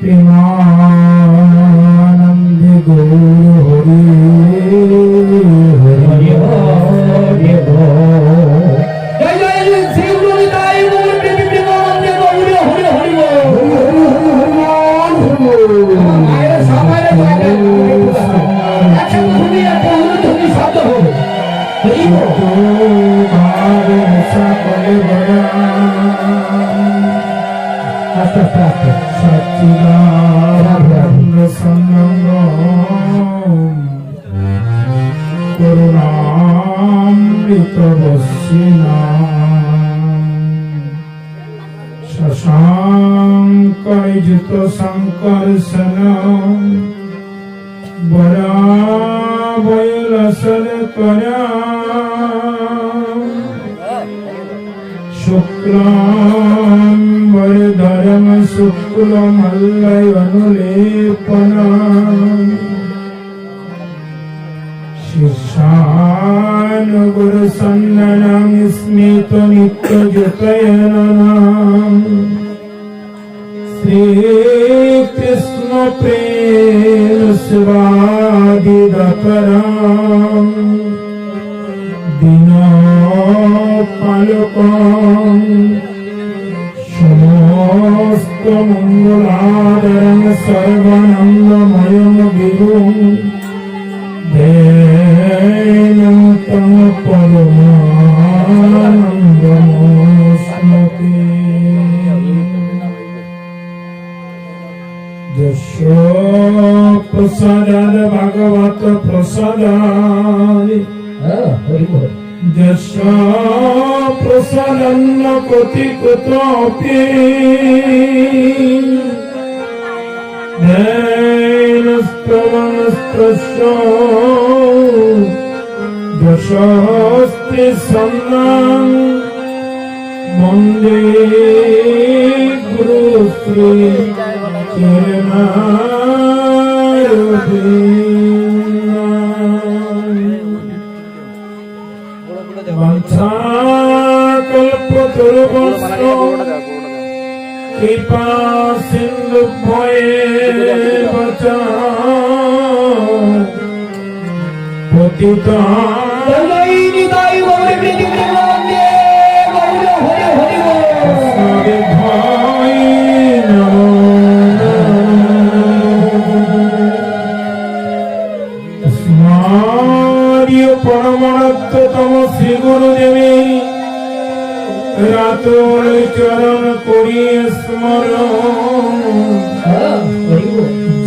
प्रेमानंदे गौर हरि हरि हरि जय जय श्री गुरु निताई गौर प्रेमानंदे गौर हरि हरि हरि सबारे একসাথে শুনি একটা ধ্বনি শব্দ হবে হরি ভাবে সকলে বড়া আস্তে আস্তে সচ্চিদানন্দ সঙ্গম করুণামৃত বর্ষিণা শশাঙ্কযুত সংকর্ষণ বরাবয়লসল করা शुक्लांबरधरम शुक्लमल्लयनुलेपना शिष्यानुगुरुसन्ननं स्मितनित्यजुतयननं श्रीकृष्ण प्रेम स्वादिदकरं दीनपालकं समस्त मंगलादरं सर्वानंदमयं विभुं दैनं तं परमानन्दमोऽस्मि यस्य प्रसादात् भगवत प्रसादात् যস্য প্রসাদন্ন কোটি কুতপি নস্তমস্তস্য যশস্তি সন্নাং বন্দে গুরু শ্রী চরণারবিন্দ কল্পতরুবস্য কৃপা সিন্ধুভ্যেব চ পতিতানাং পরমাত্মতম শ্রী গুরুদেবী রাতুল চরণ করি স্মরণ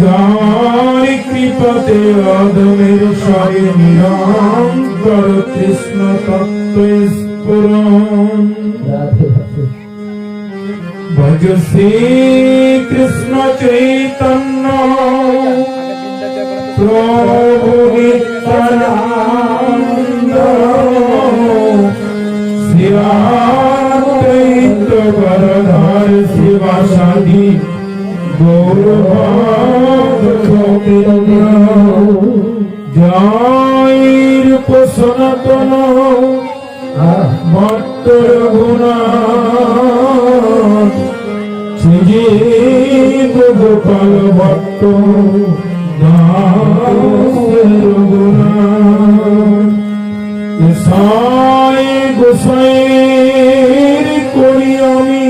যার কৃপাতে অধমের স্বরে নিরন্তর কৃষ্ণ তত্ত্ব স্ফুরণ ভজ শ্রী কৃষ্ণ চৈতন্য প্রভু নিত্যানন্দ শ্রীরামচরিত গরধর শিবাসাদি গৌরভক্তবৃন্দ জয় রূপ সনাতন ভক্ত রঘুনাথ শ্রীজীব গোপাল ভক্ত দাস রঘুনাথ সাই গোসাইর করি আমি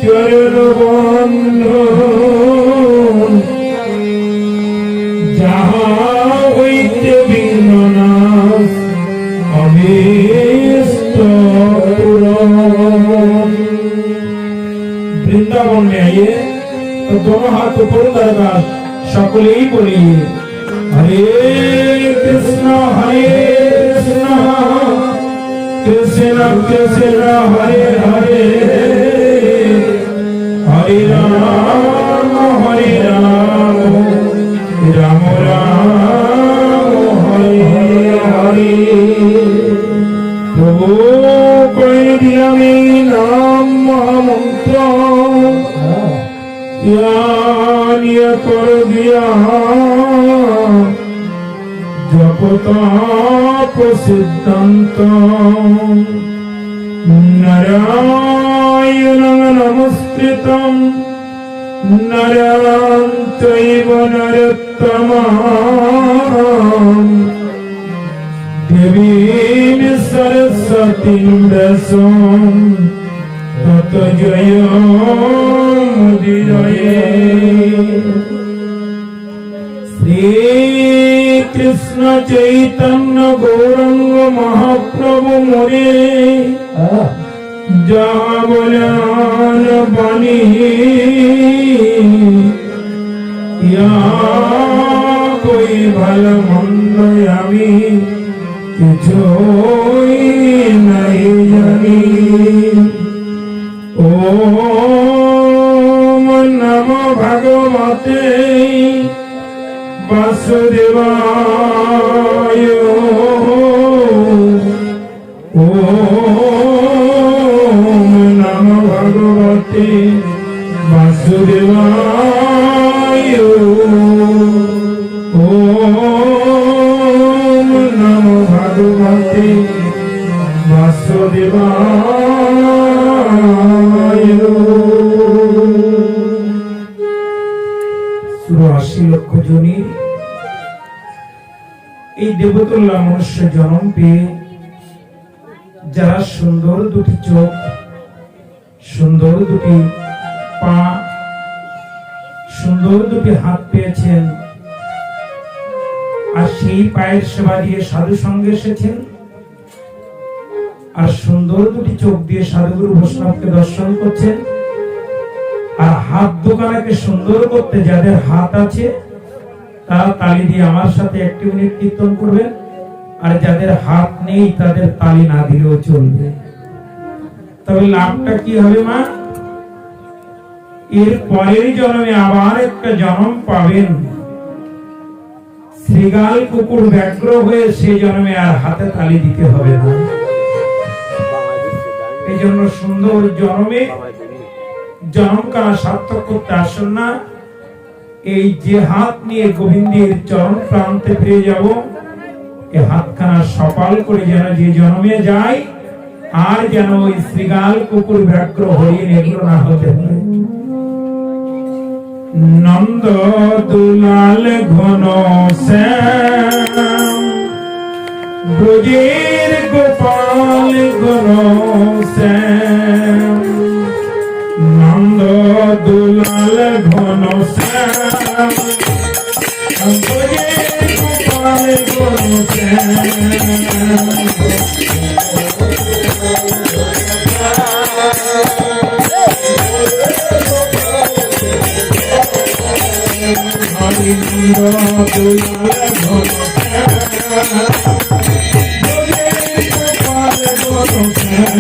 চরণ বন্ধন যাহা হইতে বিঘ্ননাশ অভীষ্ট পূরণ। বৃন্দাবন में आइए तो दोनों हाथ ऊपर कर সকলে ही बोलिए हरे कृष्ण कृष्ण कृष्ण हरे हरे हरे राम राम राम हरे हरे प्रभु कोई दिया में नाम महामंत्र कर दिया जपताप सिद्धांत नारायण नमस्कृतं नरं चैव नरोत्तमं देवीं सरस्वतीं व्यासं ततो जयमुदीरये। श्री कृष्ण चैतन्य गौरांग महाप्रभु मोरे जावलन बनी या कोई भला मंद आमी কিছুই নাই জানি। ওম নমো ভগবতে বাসুদেবায়। ওম নমো ভগবতে বাসুদেবায়। ওম নমো ভগবতে বাসুদেবায়। ৮০ লক্ষ জনের এই দেবতুল্য মনুষ্য জন্ম পেয়ে যারা সুন্দর দুটি চোখ, সুন্দর দুটি পা, সুন্দর দুটি হাত পেয়েছেন, আর সেই পায়ের সেবা দিয়ে সাধু সঙ্গে এসেছেন, আর সুন্দর দুটি চোখ দিয়ে সাধুগুরু বৈষ্ণবকে দর্শন করছেন, আর হাত দোকানাকে সুন্দর করতে যাদের হাত আছে তারা তালি দিয়ে আমার সাথে ১ মিনিট কীর্তন করবেন, আর যাদের হাত নেই তাদের তালি না দিলেও চলবে। তবে লাভটা কি হবে মা? এর পরের জন্মে আবার একটা জন্ম পাবেন, শ্রীগাল কুকুর ব্যাঘ্র হয়ে সেই জন্মে আর হাতে তালি দিতে হবে না। এই জন্য সুন্দর জন্মে জন্মকাল সার্থক করতে আসুন না। এই যে হাত নিয়ে গোবিন্দের চরণ প্রান্তে ফিরে যাব, এই হাতখানা সপাল করে যেন যে জন্মে যায়, আর যেন ওই শ্রীগাল কুকুর ব্যাঘ্র হরিণ এগুলো না হতে হয়। নন্দ দুলাল ঘন শ্যাম ব্রজের গোপাল ঘন শ্যাম। নন্দ দুলাল ঘন শ্যাম ব্রজের গোপাল ঘন শ্যাম। হরিন্দ্র দুলাল ঘন শ্যাম ব্রজের গোপাল ঘন শ্যাম।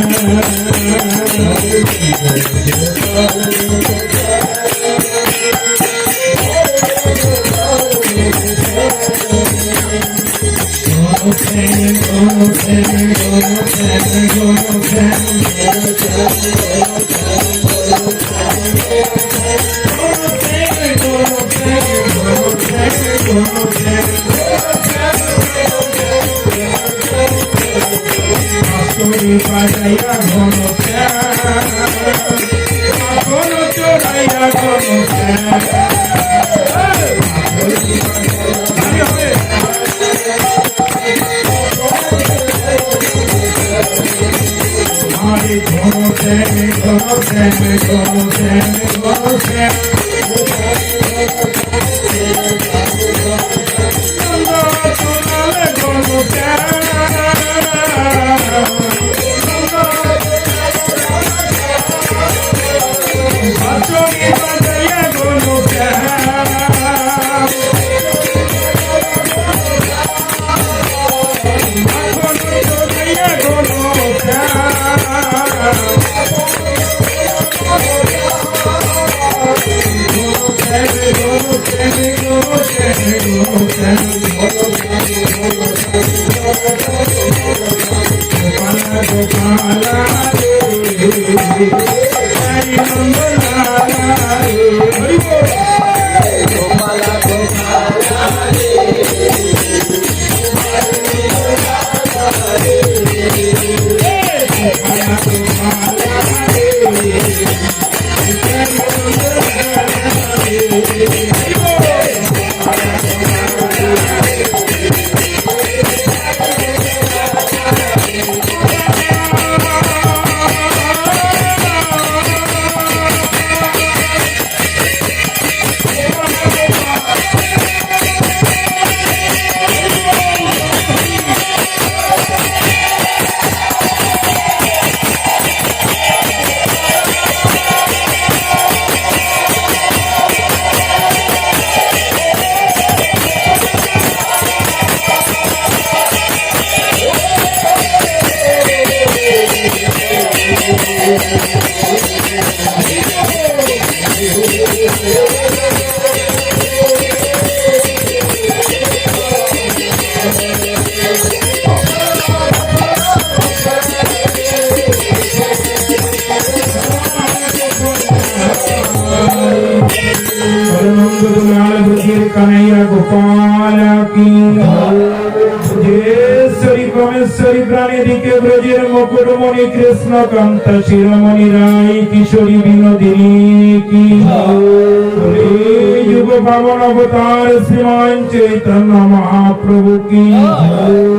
Thank you. कन्हैया गोपाल की जयेश्वरी कमेश्वरी प्राणी दिके ब्रजेर मुकुटमणि कृष्ण कांत शिरोमणि राय किशोरी विनोदिनी की युग पावन अवतार श्रीमान चैतन्य महाप्रभु की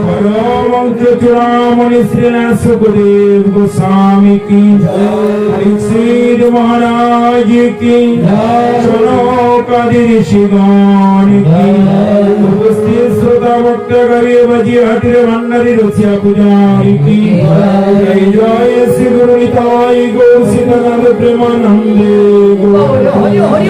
परमंत्र चूड़ामणि श्रीनाथ सुखदेव गोस्वामी की परीक्षित महाराज की सनकादि ऋषिगण की उपस्थित श्रोता भक्त कवि बजी हटिरे भंडारी रसिया पुजारी की जय जय श्री गुरु निताई गौर सीतानंद प्रेमानंदे हरि हरि हरि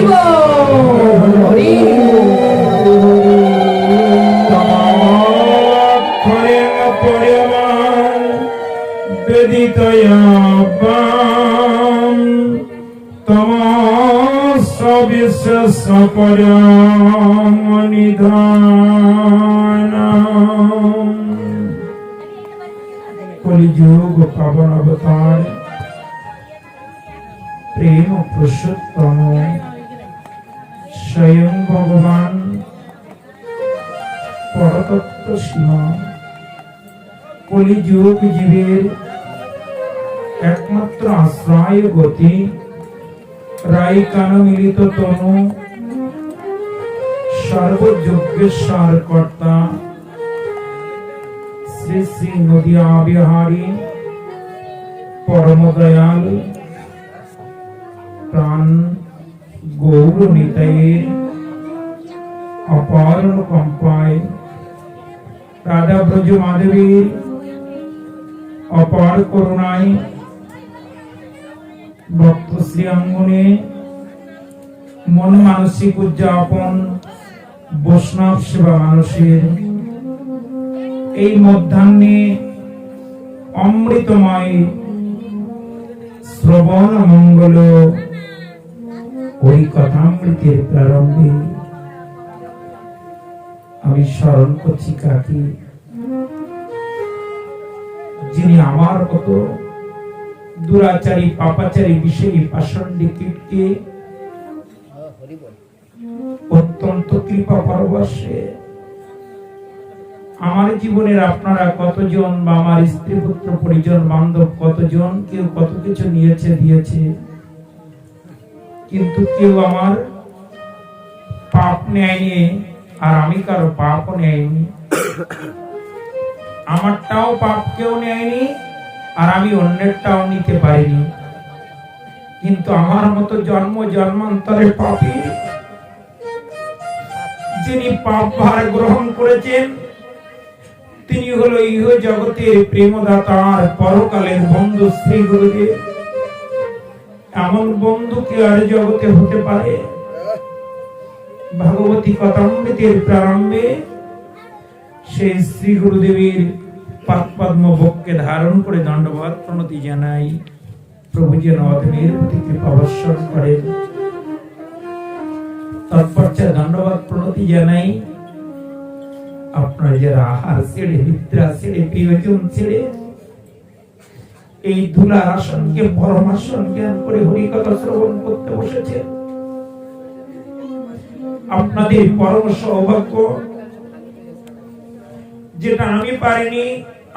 वेदितया कलियुग पावन अवतार प्रेम पुरुषोत्तम स्वयं भगवान परतत्व शिव कलियुग जीवेर एकमात्र आश्रय गति राय कान मिलित तनु सर्वयोगेश्वर कर्ता श्री श्री नदिया बिहारी परम दयाल प्राण गौर नितायेर अपार अनुकंपाय राधा ब्रज माधवीर अपार करुणाय भक्त श्री अंगने मन मानसिक उद्यापन वैष्णव सेवा मानुषेर এই মধ্যাহ্নে অমৃতময় শ্রবণ মঙ্গল ওই কথামৃতের প্রারম্ভে আমি স্মরণ করছি কাকে, যিনি আমার মতো দুরাচারী পাপাচারী বিষয়ী পাষণ্ডিক কীটকে অত্যন্ত কৃপা পরবশে আমার জীবনের আপনারা কতজন বা আমার স্ত্রী পুত্র পরিজন বান্ধব কতজন কেউ কত কিছু নিয়েছে দিয়েছে, কিন্তু কেউ আমার পাপ নেয়নি আর আমি কারো পাপও নেয়নি। আমারটাও পাপ কেউ নেয়নি আর আমি অন্যেরটাও নিতে পারিনি, কিন্তু আমার মতো জন্ম জন্মান্তরে পাপী যিনি পাপ ভার গ্রহণ করেছেন তিনি হলো ইহ জগতের প্রেমদাতার পরকালের বন্ধু শ্রী গুরুদেব। এমন বন্ধু কি আর জগতে হতে পারে? ভাগবতী কথামৃতের প্রারম্ভে সেই শ্রী গুরুদেবের পাদপদ্ম বক্ষে ধারণ করে দণ্ডবত প্রণতি জানাই। প্রভু যেন অধমের প্রতি কৃপা বর্ষণ করেন। তৎপশ্চাৎ দণ্ডবত প্রণতি জানাই আপনার যারা আহার ছেড়ে নিদ্রা ছেড়ে প্রিয়জন ছেড়ে এই ধুলার আসনকে পরম আসন জ্ঞান করে হরিকথা শ্রবণ করতে বসেছেন, আপনাদের পরম সৌভাগ্য। যেটা আমি পারিনি,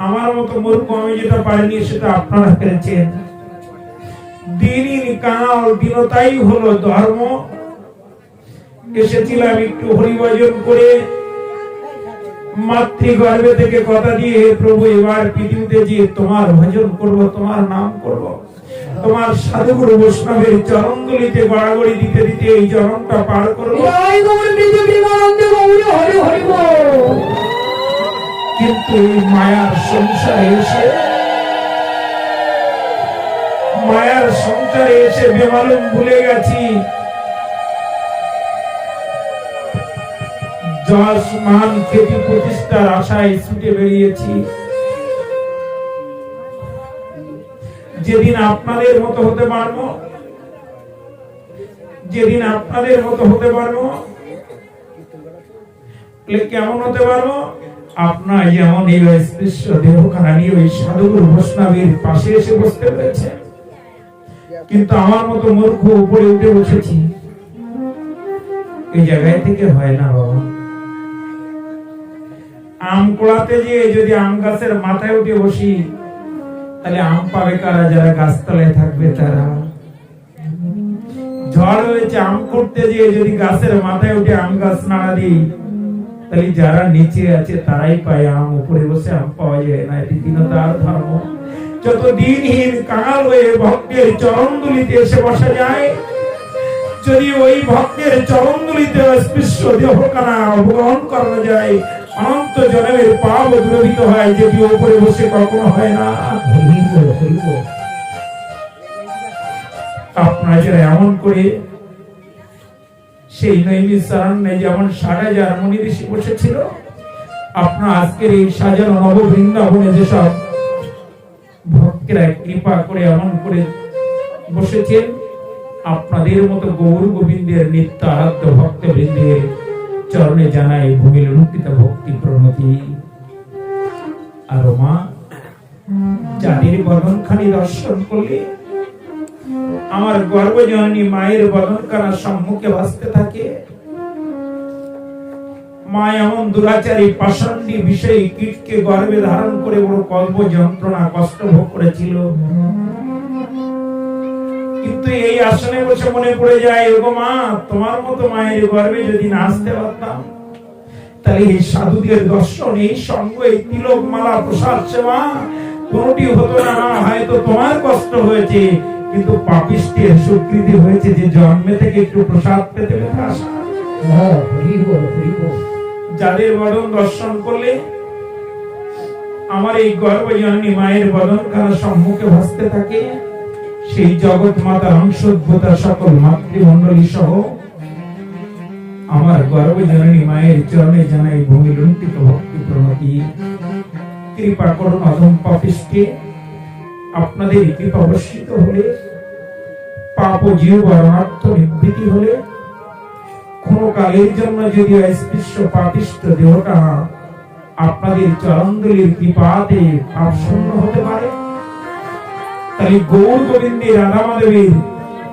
আমার মতো মূর্খ আমি যেটা পারিনি সেটা আপনারা পেরেছেন। দিনই কাল দিনতাই হলো ধর্ম। এসেছিলাম একটু হরিভজন করে, মাতৃগর্ভে থেকে কথা দিয়ে, হে প্রভু এবার পৃথিবীতে যে তোমার ভজন করব, তোমার নাম করব, তোমার সাধুগুরু বৈষ্ণবের চরণ দুলিতে গড়াগড়ি দিতে দিতে এই চরণটা পার করব। কিন্তু এই মায়ার সংসারে এসে বেমালুম ভুলে গেছি যশ মান খ্যাতি প্রতিষ্ঠার আশায় ছুটে বেরিয়েছি। যেদিন আপনাদের মতো হতে পারবো, কেমন হতে পারবো? আপনার যেমন এই স্পৃশ্য দেহখানা নিয়ে ওই সাধুগুরু বৈষ্ণবের পাশে এসে বসতে পেরেছে, কিন্তু আমার মতো মূর্খ উপরে উঠে বসেছি। এই জায়গায় থেকে হয় না বাবা। আম কোড়াতে গিয়ে যদি আম গাছের মাথায় উঠে বসি, তাহলে আম পাবে কারা? যারা গাছতলায় থাকবে তারা। ঝড় হয়েছে, আম করতে গিয়ে যদি গাছের মাথায় উঠে আম গাছ নাড়া দিই, তাহলে যারা নিচে আছে তারাই পায় আম, উপরে বসে আম পাওয়া যায় না। এটি দীনতার ধর্ম। যত দিনহীন কাঙাল হয়ে ভক্তের চরণদুলিতে এসে বসা যায়, যদি ওই ভক্তের চরণদুলিতে স্পৃশ্য দেহখানা অবগ্রহণ করা যায়, অনন্ত জন্মের পাপ দ্রবিত হয়, যেটি উপরে বসে কখনো হয় না। আপনারা যারা এমন করে সেই নৈমিষারণ্যে যেমন 60,000 মুনি ঋষি বসেছিল, আপনার আজকের এই সাজানো নব বৃন্দাবনে যেসব ভক্তেরা কৃপা করে এমন করে বসেছেন, আপনাদের মতো গৌর গোবিন্দের নিত্য আরাধ্য ভক্ত বৃন্দের চরণে জানাই ভূমি লুণ্ঠিত ভক্তি প্রণতি। আর মা, যাদের বদনখানি দর্শন করলে আমার গর্ভজননী মায়ের বদনখানা সম্মুখে ভাসতে থাকে, মা এমন দুরাচারী পাষণ্ডী বিষয়ী কীটকে গর্ভে ধারণ করে বড় কল্প যন্ত্রণা কষ্ট ভোগ করেছিল। কিন্তু এই আসনে বসে মনে পড়ে যায়, ওগো মা, তোমার মতো মায়ের গর্ভে যদি না আসতে পারতাম, তাহলে এই সাধুদের দর্শন, এই সঙ্গ, এই তিলক মালা প্রসাদ সেবা কোনটি হতো না। হয়তো তোমার কষ্ট হয়েছে, কিন্তু পাপিষ্টের স্বীকৃতি হয়েছে যে জন্মে থেকে একটু প্রসাদ পেতে পেতে আসা। যাদের বদন দর্শন করলে আমার এই গর্ভজননী মায়ের বদনখানা সম্মুখে ভাসতে থাকে, সেই জগৎ মাতার অংশোদ্ভূতা সকল মাতৃমণ্ডলী সহ আমার গর্ভজননী মায়ের চরণে জানাই ভূমি লুণ্ঠিত ভক্তি প্রণতি। কৃপা করুন অধম পাপিষ্ঠে, আপনাদের কৃপা বর্ষিত হলে, পাপ জীব অনার্থ নিবৃত্তি হলে, কোন কালের জন্য যদি স্পৃশ্য পাপিষ্ঠ দেহটা আপনাদের চরণদুলির কৃপাতে পাপ শূন্য হতে পারে, তাহলে গৌর গোবিন্দের রাধা মাধবের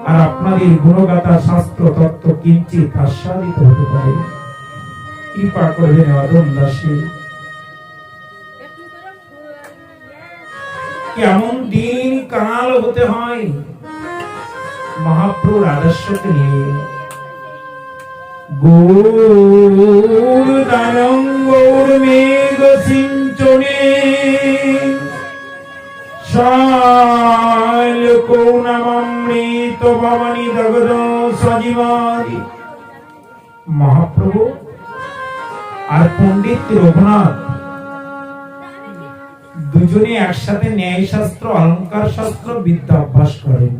আর আপনাদের গুণগাথা শাস্ত্র তত্ত্ব কিঞ্চিত আস্বাদিত হতে পারে। কৃপা করবেন অধম দাসী। কেমন দিন কাল হতে হয় মহাপ্রভুর আদর্শকে নিয়ে। গৌর দানং গৌর মেঘ সিঞ্চনে শাল করুণামৃত ভবানী দগদ সজীবাদি। মহাপ্রভু আর পণ্ডিত রঘুনাথ দুজনে একসাথে ন্যায় শাস্ত্র, অলঙ্কার শাস্ত্র, বিদ্যা অভ্যাস করেন।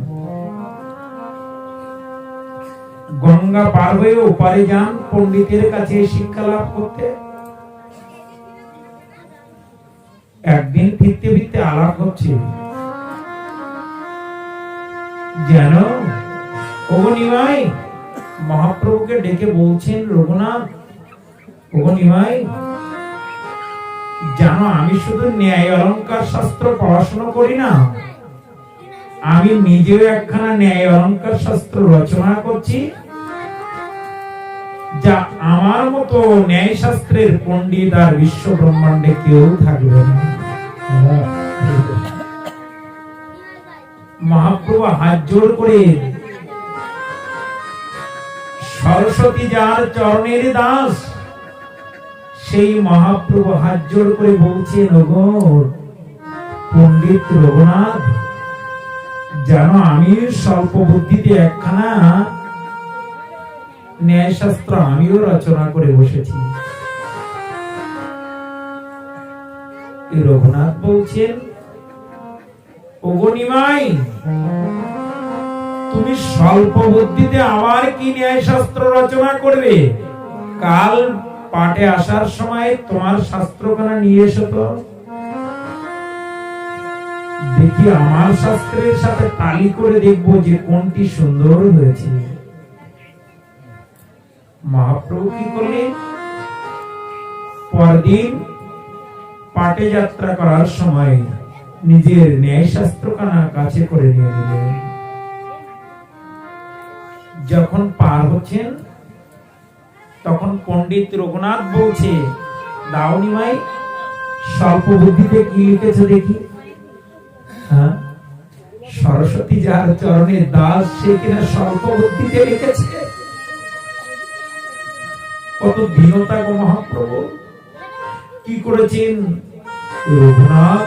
গঙ্গা পার হয়ে ওপারে যান পণ্ডিতের কাছে শিক্ষা লাভ করতে। একদিন ফিরতে ফিরতে আলাপ হচ্ছে, জানো ওগো নিমাই, মহাপ্রভুকে ডেকে বলছেন রঘুনাথ, ওগো নিমাই, জানো আমি শুধু ন্যায় অলঙ্কার শাস্ত্র পড়াশোনা করি না, আমি নিজেও একখানা ন্যায় অলঙ্কার শাস্ত্র রচনা করছি, যা আমার মতো ন্যায় শাস্ত্রের পণ্ডিত আর বিশ্ব ব্রহ্মাণ্ডে কেউ থাকবে না। মহাপ্রভু হাত জোড় করে সরস্বতী যার চরণের দাস, সেই মহাপ্রভু হাত জোর করে বলছেন, ওগো পণ্ডিত রঘুনাথ, জানো আমি স্বল্প বুদ্ধিতে একখানা ন্যায়শাস্ত্র আমিও রচনা করে বসেছি। রঘুনাথ বলছেন, ওগো নিমাই, তুমি স্বল্প বুদ্ধিতে আবার কি ন্যায়শাস্ত্র রচনা করবে? কাল পাঠে আসার সময় তোমার শাস্ত্রখানা নিয়ে এসো তো, দেখি আমার শাস্ত্রের সাথে তালি করে দেখবো যে কোনটি সুন্দর হয়েছে। মহাপ্রভু কি করলেন? পরদিন পাটে যাত্রা করার সময় নিজের ন্যায়শাস্ত্রখানা কাছে করে নিয়ে নিলেন। যখন পার হচ্ছেন তখন পণ্ডিত রঘুনাথ বলছে, দাও নিমাই, স্বল্প বুদ্ধিতে কি লিখেছো দেখি। হ্যাঁ, সরস্বতী যার চরণের দাস, সে কিনা স্বল্প বুদ্ধিতে লিখেছে। কত দীনতা গো মহাপ্রভু! কি করেছেন রঘুনাথ?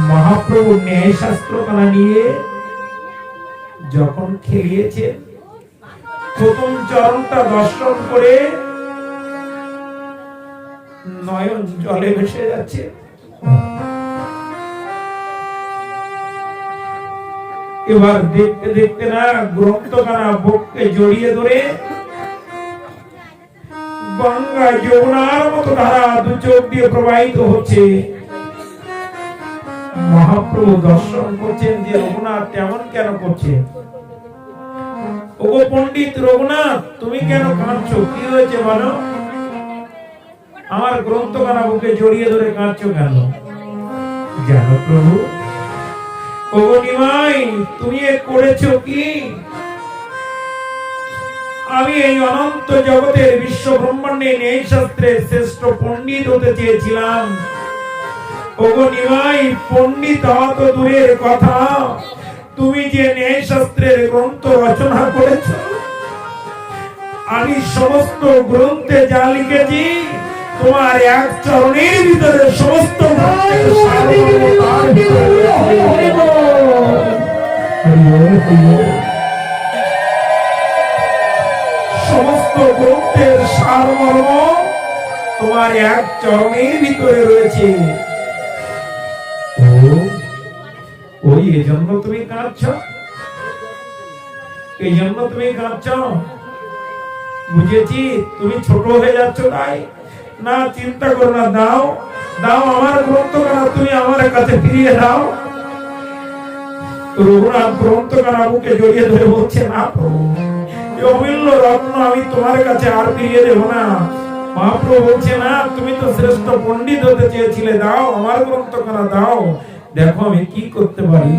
মহাপ্রভু ন্যায়শাস্ত্রখানা নিয়ে যখন খেলিয়েছেন, প্রথম চরণটা দর্শন করে নয়ন জলে ভেসে যাচ্ছে। এবার দেখতে দেখতে না গ্রন্থখানা বুককে জড়িয়ে ধরে গঙ্গা যমুনার মতো ধারা দু চোখ দিয়ে প্রবাহিত হচ্ছে। মহাপ্রভু দর্শন করছেন যে রঘুনাথ তেমন কেন করছে। ওগো পণ্ডিত রঘুনাথ, তুমি কেন কাঁদছো? কি হয়েছে বলো? আমার গ্রন্থখানা বুকে জড়িয়ে ধরে কাঁদছো কেন? জানো প্রভু, ওগো নিমাই, তুমি এ করেছো কি? আমি এই অনন্ত জগতের বিশ্ব ব্রহ্মাণ্ডে ন্যায় শাস্ত্রের শ্রেষ্ঠ পণ্ডিত হতে চেয়েছিলাম। ওগো নিমাই, পণ্ডিত হওয়া তো দূরের কথা, তুমি যে ন্যায় শাস্ত্রের গ্রন্থ রচনা করেছ, আমি সমস্ত গ্রন্থে যা লিখেছি তোমার এক চরণের ভিতরে সমস্ত সমস্ত গ্রন্থের সারমর্ম তোমার এক চরণের ভিতরে রয়েছে। ওই এজন্য তুমি কাঁদছ, এই জন্য তুমি কাঁদছ। বুঝেছি তুমি ছোট হয়ে যাচ্ছ, তাই না, চিন্তা করো না, দাও দাও আমার গ্রন্থখানা তুমি আমার কাছে ফিরিয়ে দাও। রঘুনাথ গ্রন্থখানা বুকে জড়িয়ে ধরে বলছে, না প্রভু, এই অমূল্য রত্ন আমি তোমার কাছে আর ফিরিয়ে দেব না। মহাপ্রভু বলছে, না, তুমি তো শ্রেষ্ঠ পণ্ডিত হতে চেয়েছিলে, দাও আমার গ্রন্থখানা দাও, দেখো আমি কি করতে পারি।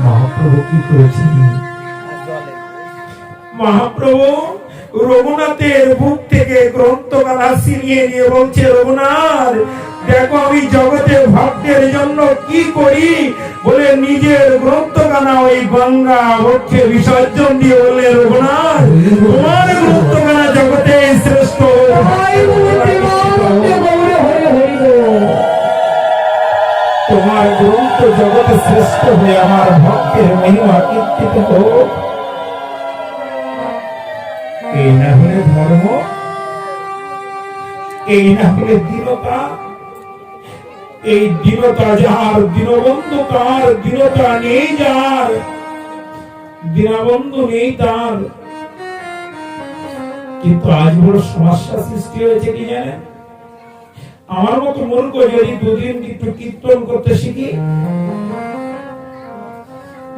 মহাপ্রভু কি করেছেন? মহাপ্রভু রঘুনাথের বুক থেকে গ্রন্থখানা ছিনিয়ে নিয়ে বলছে, রঘুনাথ দেখো আমি জগতে ভক্তের জন্য কি করি, বলে নিজের গ্রন্থখানা ওই গঙ্গা বক্ষে বিসর্জন দিয়ে বলে, রঘুনাথ তোমার গ্রন্থখানা জগতে শ্রেষ্ঠ, তোমার গ্রন্থ জগতে শ্রেষ্ঠ হয়ে আমার ভক্তের মহিমা কীর্তিত হোক। এই না হলে ধর্ম, এই না হলে দীনতা। এই দীনতা যার, দীনবন্ধু তার, দীনতা নেই যার, দীনবন্ধু নেই তার। কিন্তু আজ বড় সমস্যা সৃষ্টি হয়েছে কি জানেন? আমার মতো মূর্খ যদি দুদিন একটু কীর্তন করতে শিখি,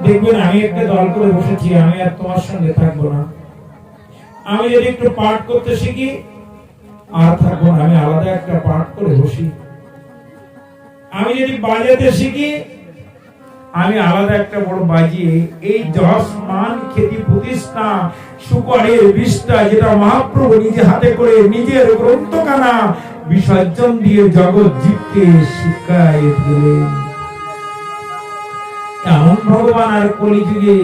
দেখবেন আমি একটা দল করে বসেছি, আমি আর তোমার সঙ্গে থাকবো না। আমি যদি একটু পাঠ করতে শিখি, আর থাকবো না, আমি আলাদা একটা পাঠ করে বসি। আমি যদি বাজাতে শিখি, আমি আলাদা একটা বড় বাজিয়ে এই যশ মান খ্যাতি প্রতিষ্ঠা সুপারের বিষ্ঠা, যেটা মহাপ্রভু নিজে হাতে করে নিজের গ্রন্থখানা বিসর্জন দিয়ে জগৎ জীবকে শিক্ষায় দিলেন। এমন ভগবান আর কলিযুগে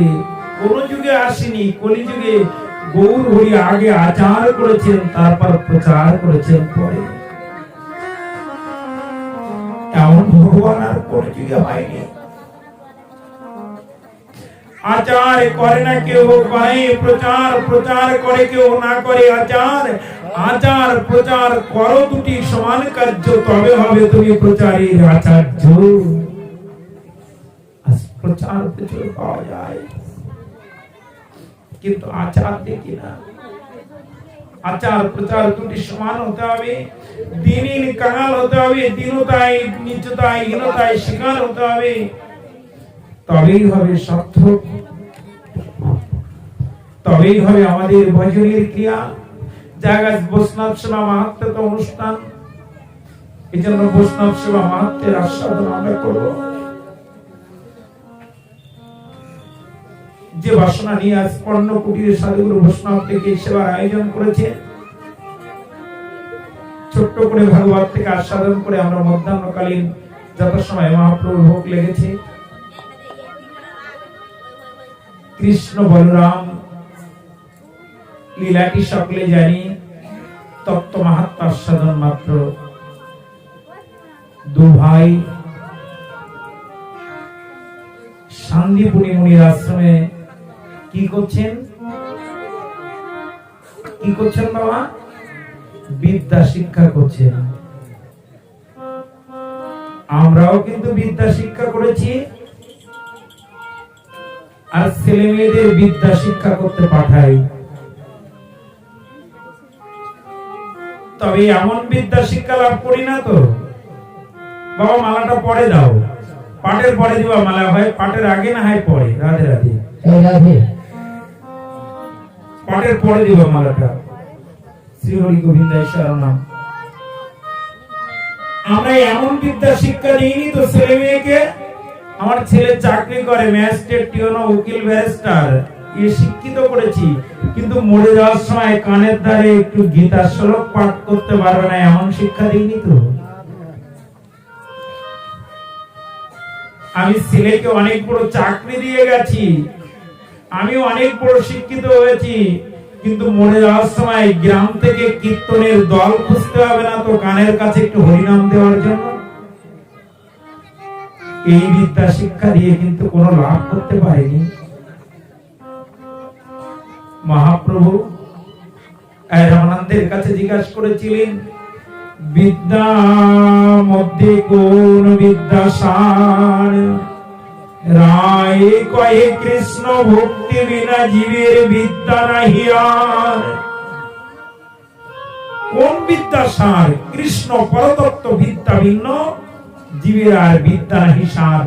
কোন যুগে আসেনি। কলিযুগে গৌর হরি আগে আচার করেছেন, তারপর প্রচার করেছেন পরে। এমন ভগবান আর কোনো যুগে হয়নি। আচার করে না কেউ, করে প্রচার, প্রচার করে কেউ না করে আচার। আচার প্রচার করো দুটি সমান কার্য, তবে হবে তুমি প্রচারের আচার্য। প্রচার প্রচুর পাওয়া যায়, কিন্তু আচার দেখি না। আচার প্রচার দুটি সমান হতে হবে। দিনহীন কাঙাল হতে হবে, দীনতায় নিচতায় হীনতায় শিকার হতে হবে, তবেই হবে সার্থক, তবেই হবে আমাদের ভজনের ক্রিয়া। জায়গায় বৈষ্ণব সেবা মাহাত্ম্য অনুষ্ঠান, এই জন্য বৈষ্ণব সেবা মাহাত্ম্যের আস্বাদন আমরা করব। যে বাসনা নিয়ে আজ পণ্য কুটিরের সাধুগুরু বৈষ্ণব থেকে সেবার আয়োজন করেছে, ছোট্ট করে ভাগবত থেকে আস্বাদন করে আমরা মধ্যাহ্নকালীন যথাসময় মহাপ্রভুর ভোগ লেগেছে। কৃষ্ণ বলরাম লীলাটি সকলে জানি, তত্ত্ব মাহাত্ম্য আস্বাদন মাত্র। দু ভাই শান্তিপুরী মুনির আশ্রমে কি করছেন? কি করছেন বাবা? বিদ্যা শিক্ষা করছেন। আমরাও কিন্তু বিদ্যা শিক্ষা করেছি, আর ছেলে মেয়েদের বিদ্যা শিক্ষা করতে পাঠাই। তবে এমন বিদ্যা শিক্ষা লাভ করি না তো। বাবা মালাটা পরে দাও, পাটের পরে দিবা মালা, হয় পাটের আগে না হয় পরে। রাধে রাধে, রাধে। পাটের পরে দিবা মালাটা। শ্রী হরি গোবিন্দায় শরণম। আমরা এমন বিদ্যা শিক্ষা দিইনি তো ছেলে মেয়েকে। আমার ছেলে চাকরি করে, ম্যাজিস্ট্রেট, টিওনো, উকিল, ব্যারিস্টার, এ শিক্ষিত করেছি, কিন্তু মরে যাওয়ার সময় কানের ধারে একটু গীতা শ্লোক পাঠ করতে পারবে না, এমন শিক্ষা দিইনি তো। আমি ছেলেকে অনেক বড় চাকরি দিয়ে গেছি, আমি অনেক বড় শিক্ষিত হয়েছি, কিন্তু মরে যাওয়ার সময় গ্রাম থেকে কীর্তনের দল খুঁজতে হবে না তো কানের কাছে একটু হরিনাম দেওয়ার জন্য। এই বিদ্যা শিক্ষা দিয়ে কিন্তু কোনো লাভ করতে পারেনি। মহাপ্রভু রামানন্দের কাছে জিজ্ঞাসা করেছিলেন, বিদ্যা মধ্যে কোন বিদ্যা সার? রায় কয়ে কৃষ্ণ ভক্তি বিনা জীবের বিদ্যা নাহি আর। কোন বিদ্যা সার? কৃষ্ণ পরতত্ত্ব বিদ্যা ভিন্ন, জীবের আর বিদ্যা নাহি সার।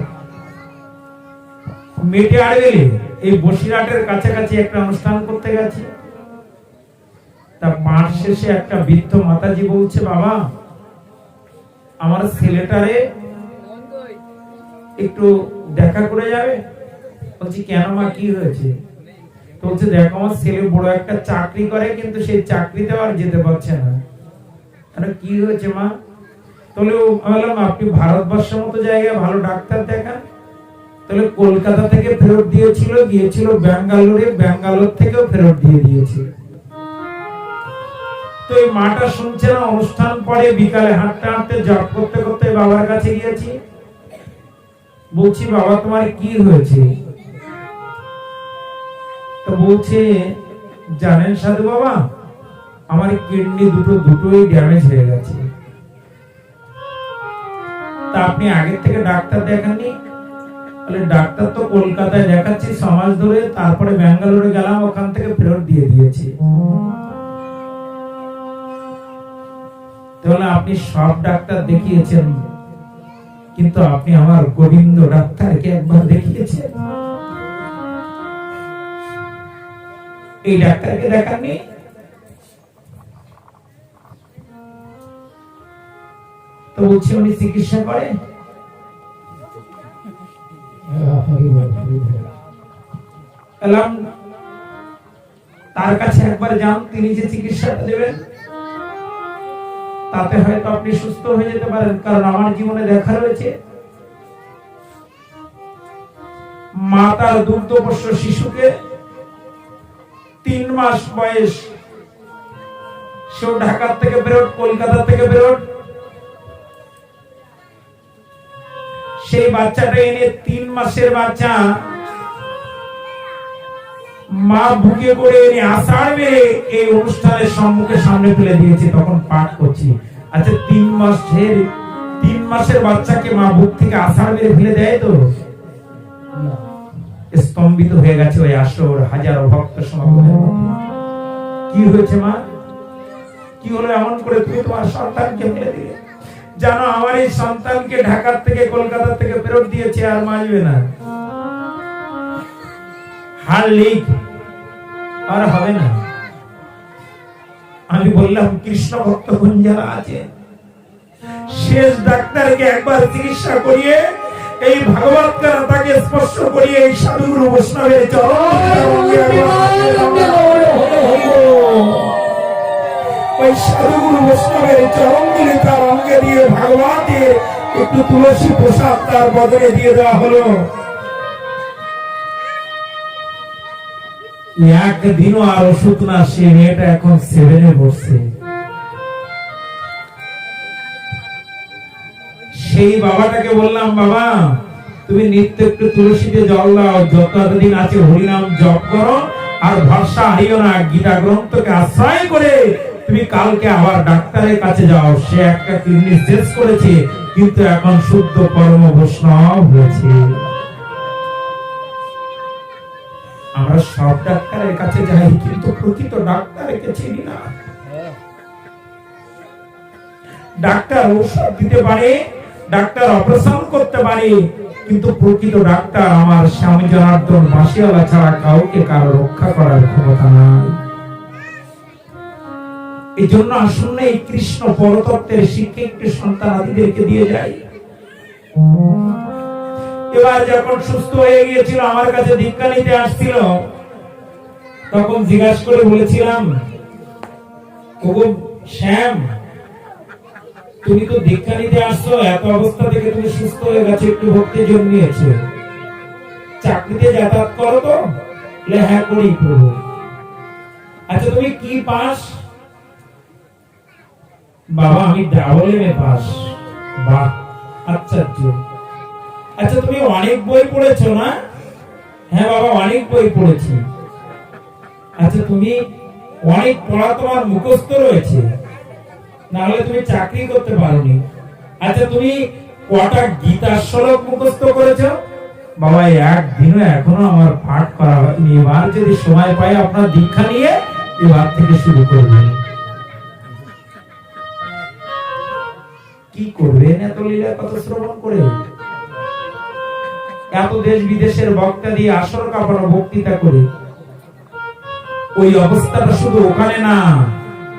মেটে আড়বেলে এই বসিরহাটের কাছাকাছি একটা অনুষ্ঠান করতে গেছে। তা মাঠ শেষে একটা বৃদ্ধ মাতাজি বলছে, বাবা আমার ছেলেটারে একটু দেখা করে যাবে। বলছি কেন মা, কি হয়েছে? বলছে দেখো আমার ছেলে বড় একটা চাকরি করে, কিন্তু সেই চাকরিতে আর যেতে পারছে না। কি হয়েছে মা? তাহলে বললাম আপনি ভারতবর্ষের মতো জায়গায় ভালো ডাক্তার দেখান। তাহলে কলকাতা থেকে ফেরত দিয়েছিল, গিয়েছিল ব্যাঙ্গালোরে, ব্যাঙ্গালোর থেকেও ফেরত দিয়ে দিয়েছে। তো এই মাটা শুনছে না, অনুষ্ঠান পরে বিকালে হাঁটতে হাঁটতে জব করতে করতে বাবার কাছে গিয়েছি। বলছি বাবা তোমার কি হয়েছে? তো বলছে জানেন সাধু বাবা, আমার কিডনি দুটোই ড্যামেজ হয়ে গেছে। তা আপনি আগে থেকে ডাক্তার দেখাননি? বলে ডাক্তার তো কলকাতায় দেখাচ্ছি সমাজ ধরে, তারপরে ব্যাঙ্গালোরে গেলাম, ওখান থেকে ফেরত দিয়ে দিয়েছি। তাহলে আপনি সব ডাক্তার দেখিয়েছেন, কিন্তু আপনি আমার গোবিন্দ ডাক্তারকে একবার দেখিয়েছেন? এই ডাক্তারকে দেখাননি? তো বলছি উনি চিকিৎসা করে। তার কাছে একবার যান, তিনি যে চিকিৎসাটা দেবেন তাতে হয়তো আপনি সুস্থ হয়ে যেতে পারেন। কারণ আমার জীবনে দেখা রয়েছে মা তার দুগ্ধপোষ্য শিশুকে 3 মাস বয়স, সে ঢাকা থেকে বেরোট, কলকাতা থেকে বেরোট, সেই বাচ্চাটা এনে 3 মাসের বাচ্চা মা বুকে করে এনে আষাঢ় মেরে এই অনুষ্ঠানের সম্মুখে সামনে ফেলে দিয়েছে। তখন পাঠ করছি। আচ্ছা 3 মাসের বাচ্চাকে মা বুক থেকে আষাঢ় মেরে ফেলে দেয় তো? স্তম্ভিত হয়ে গেছে ওই আসর, হাজারো ভক্ত সমাগমের মধ্যে। কি হয়েছে মা? কি হলো এমন করে তুমি তোমার সন্তানকে ফেলে দিলে? জানো আমার এই সন্তানকে ঢাকা থেকে কলকাতা থেকে ফেরত দিয়েছে, আর মানবে না, হার লিখ আর হবে না। আমি বললাম কৃষ্ণ ভক্তগণ যারা আছে, শেষ ডাক্তারকে একবার চিকিৎসা করিয়ে এই ভাগবত তাকে স্পর্শ করিয়ে এই সাধুগুরু বৈষ্ণবের ওই সাধুগুরু বৈষ্ণবের চরণগুলি তার অঙ্গে দিয়ে ভাগবতের একটু তুলসী প্রসাদ তার বদলে দিয়ে দেওয়া হলো। একদিনও আর ওষুধ না, সে মেয়েটা এখন 7-এ পড়ছে। সেই বাবাটাকে বললাম, বাবা তুমি নিত্য একটু তুলসীতে জল দাও, যতদিন আছে হরিনাম জপ করো, আর ভরসা হারিও না। গীতা গ্রন্থকে আশ্রয় করে তুমি কালকে আবার ডাক্তারের কাছে যাও। সে একটা কিডনি শেষ করেছে, কিন্তু এখন শুদ্ধ পরম বৈষ্ণব হয়েছে। আমরা সব ডাক্তারের কাছে যাই, কিন্তু প্রকৃত ডাক্তারকে চিনি না। ডাক্তার ঔষধ দিতে পারে, ডাক্তার অপারেশন করতে পারে, কিন্তু প্রকৃত ডাক্তার আমার স্বামী জনার্দন বাঁশিওয়ালা ছাড়া কাউকে কারো রক্ষা করার ক্ষমতা নাই। এই জন্য আসুন এই কৃষ্ণ পরতত্ত্বের শিক্ষা একটি সন্তান আদিদেরকে দিয়ে যায়। এবার যখন সুস্থ হয়ে গিয়েছিল, আমার কাছে দীক্ষা নিতে আসছিল, তখন জিজ্ঞাসা করে বলেছিলাম, ওগো শ্যাম, তুমি তো দীক্ষা নিতে আসছো, এত অবস্থা থেকে তুমি সুস্থ হয়ে গেছে, একটু ভক্তি জন্মিয়েছে, চাকরিতে যাতায়াত করো তো? হ্যাঁ করি প্রভু। আচ্ছা তুমি কি পাস? বাবা আমি ডাবল-এ পাস। বাহ, আশ্চর্য। আচ্ছা তুমি অনেক বই পড়েছো না? হ্যাঁ বাবা অনেক বই পড়েছি। আচ্ছা তুমি অনেক পড়া তোমার মুখস্থ রয়েছে, না হলে তুমি চাকরি করতে পারোনি। আচ্ছা তুমি কটা গীতা শ্লোক মুখস্থ করেছো? বাবা একদিনও এখনো আমার পাঠ করা হয়নি। এবার যদি সময় পাই আপনার দীক্ষা নিয়ে এবার থেকে শুরু করবেন। কি করবেন এত লীলা কত শ্রবণ করে? এত দেশ বিদেশের বক্তা দিয়ে আসর কাঁপানো বক্তৃতা করে, ওই অবস্থাটা শুধু ওখানে না,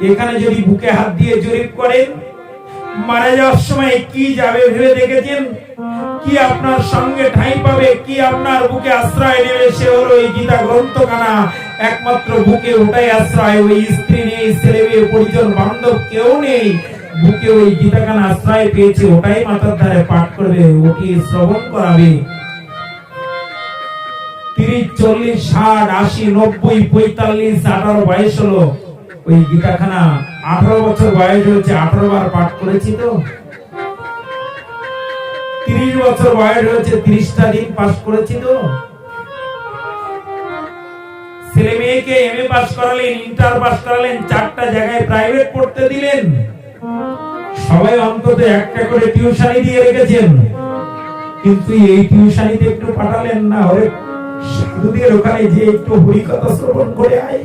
এখানে যদি বুকে হাত দিয়ে জরিপ করেন, মারা যাওয়ার সময় কি যাবে ভেবে দেখেছেন? কি আপনার সঙ্গে ঠাঁই পাবে, কি আপনার বুকে আশ্রয় নেবে? সে হলো এই গীতা গ্রন্থখানা। একমাত্র বুকে ওটাই আশ্রয়। ওই স্ত্রী নেই, ছেলে মেয়ে, পরিজন, বান্ধব কেউ নেই, বুকে ওই গীতাখানা আশ্রয় পেয়েছে, ওটাই মাথার ধারে পাঠ করবে, ওটি শ্রবণ করাবে। 30, 40, 60, 80, 90, 45, 18 বয়স হলো, ওই গীতাখানা 18 বছর বয়স হয়েছে, 18 বার পাঠ করেছি তো। 30 বছর বয়স হয়েছে, 30টা দিন পাস করেছি তো। ছেলে মেয়েকে এমএ পাস করালেন, ইন্টার পাস করালেন, 4টা জায়গায় প্রাইভেট পড়তে দিলেন, সবাই অন্তত একটা করে টিউশনি দিয়ে রেখেছেন, কিন্তু এই টিউশনিতে একটু পাঠালেন না। ওরে সাধুদের ওখানে যে একটু হরিকথা শ্রবণ করে আয়,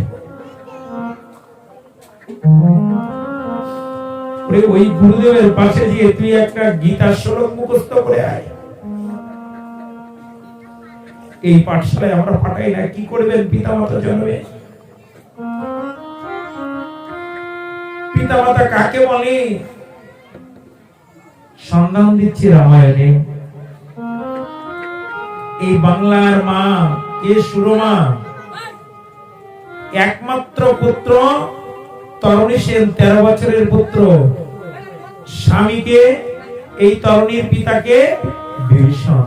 ওই গুরুদেবের পাশে গিয়ে তুই একটা গীতা শ্লোক মুখস্থ করে আয়। এই পাঠশালায় আমরা পাঠাই না। কি করবেন? পিতামাতা জন্মে। পিতামাতা কাকে বলে? সন্ধান দিচ্ছি রামায়ণে। এই বাংলার মা কে? সুরমা। একমাত্র পুত্র তরুণী সেন, 13 বছরের পুত্র। স্বামীকে, এই তরুণীর পিতাকে বিভীষণ।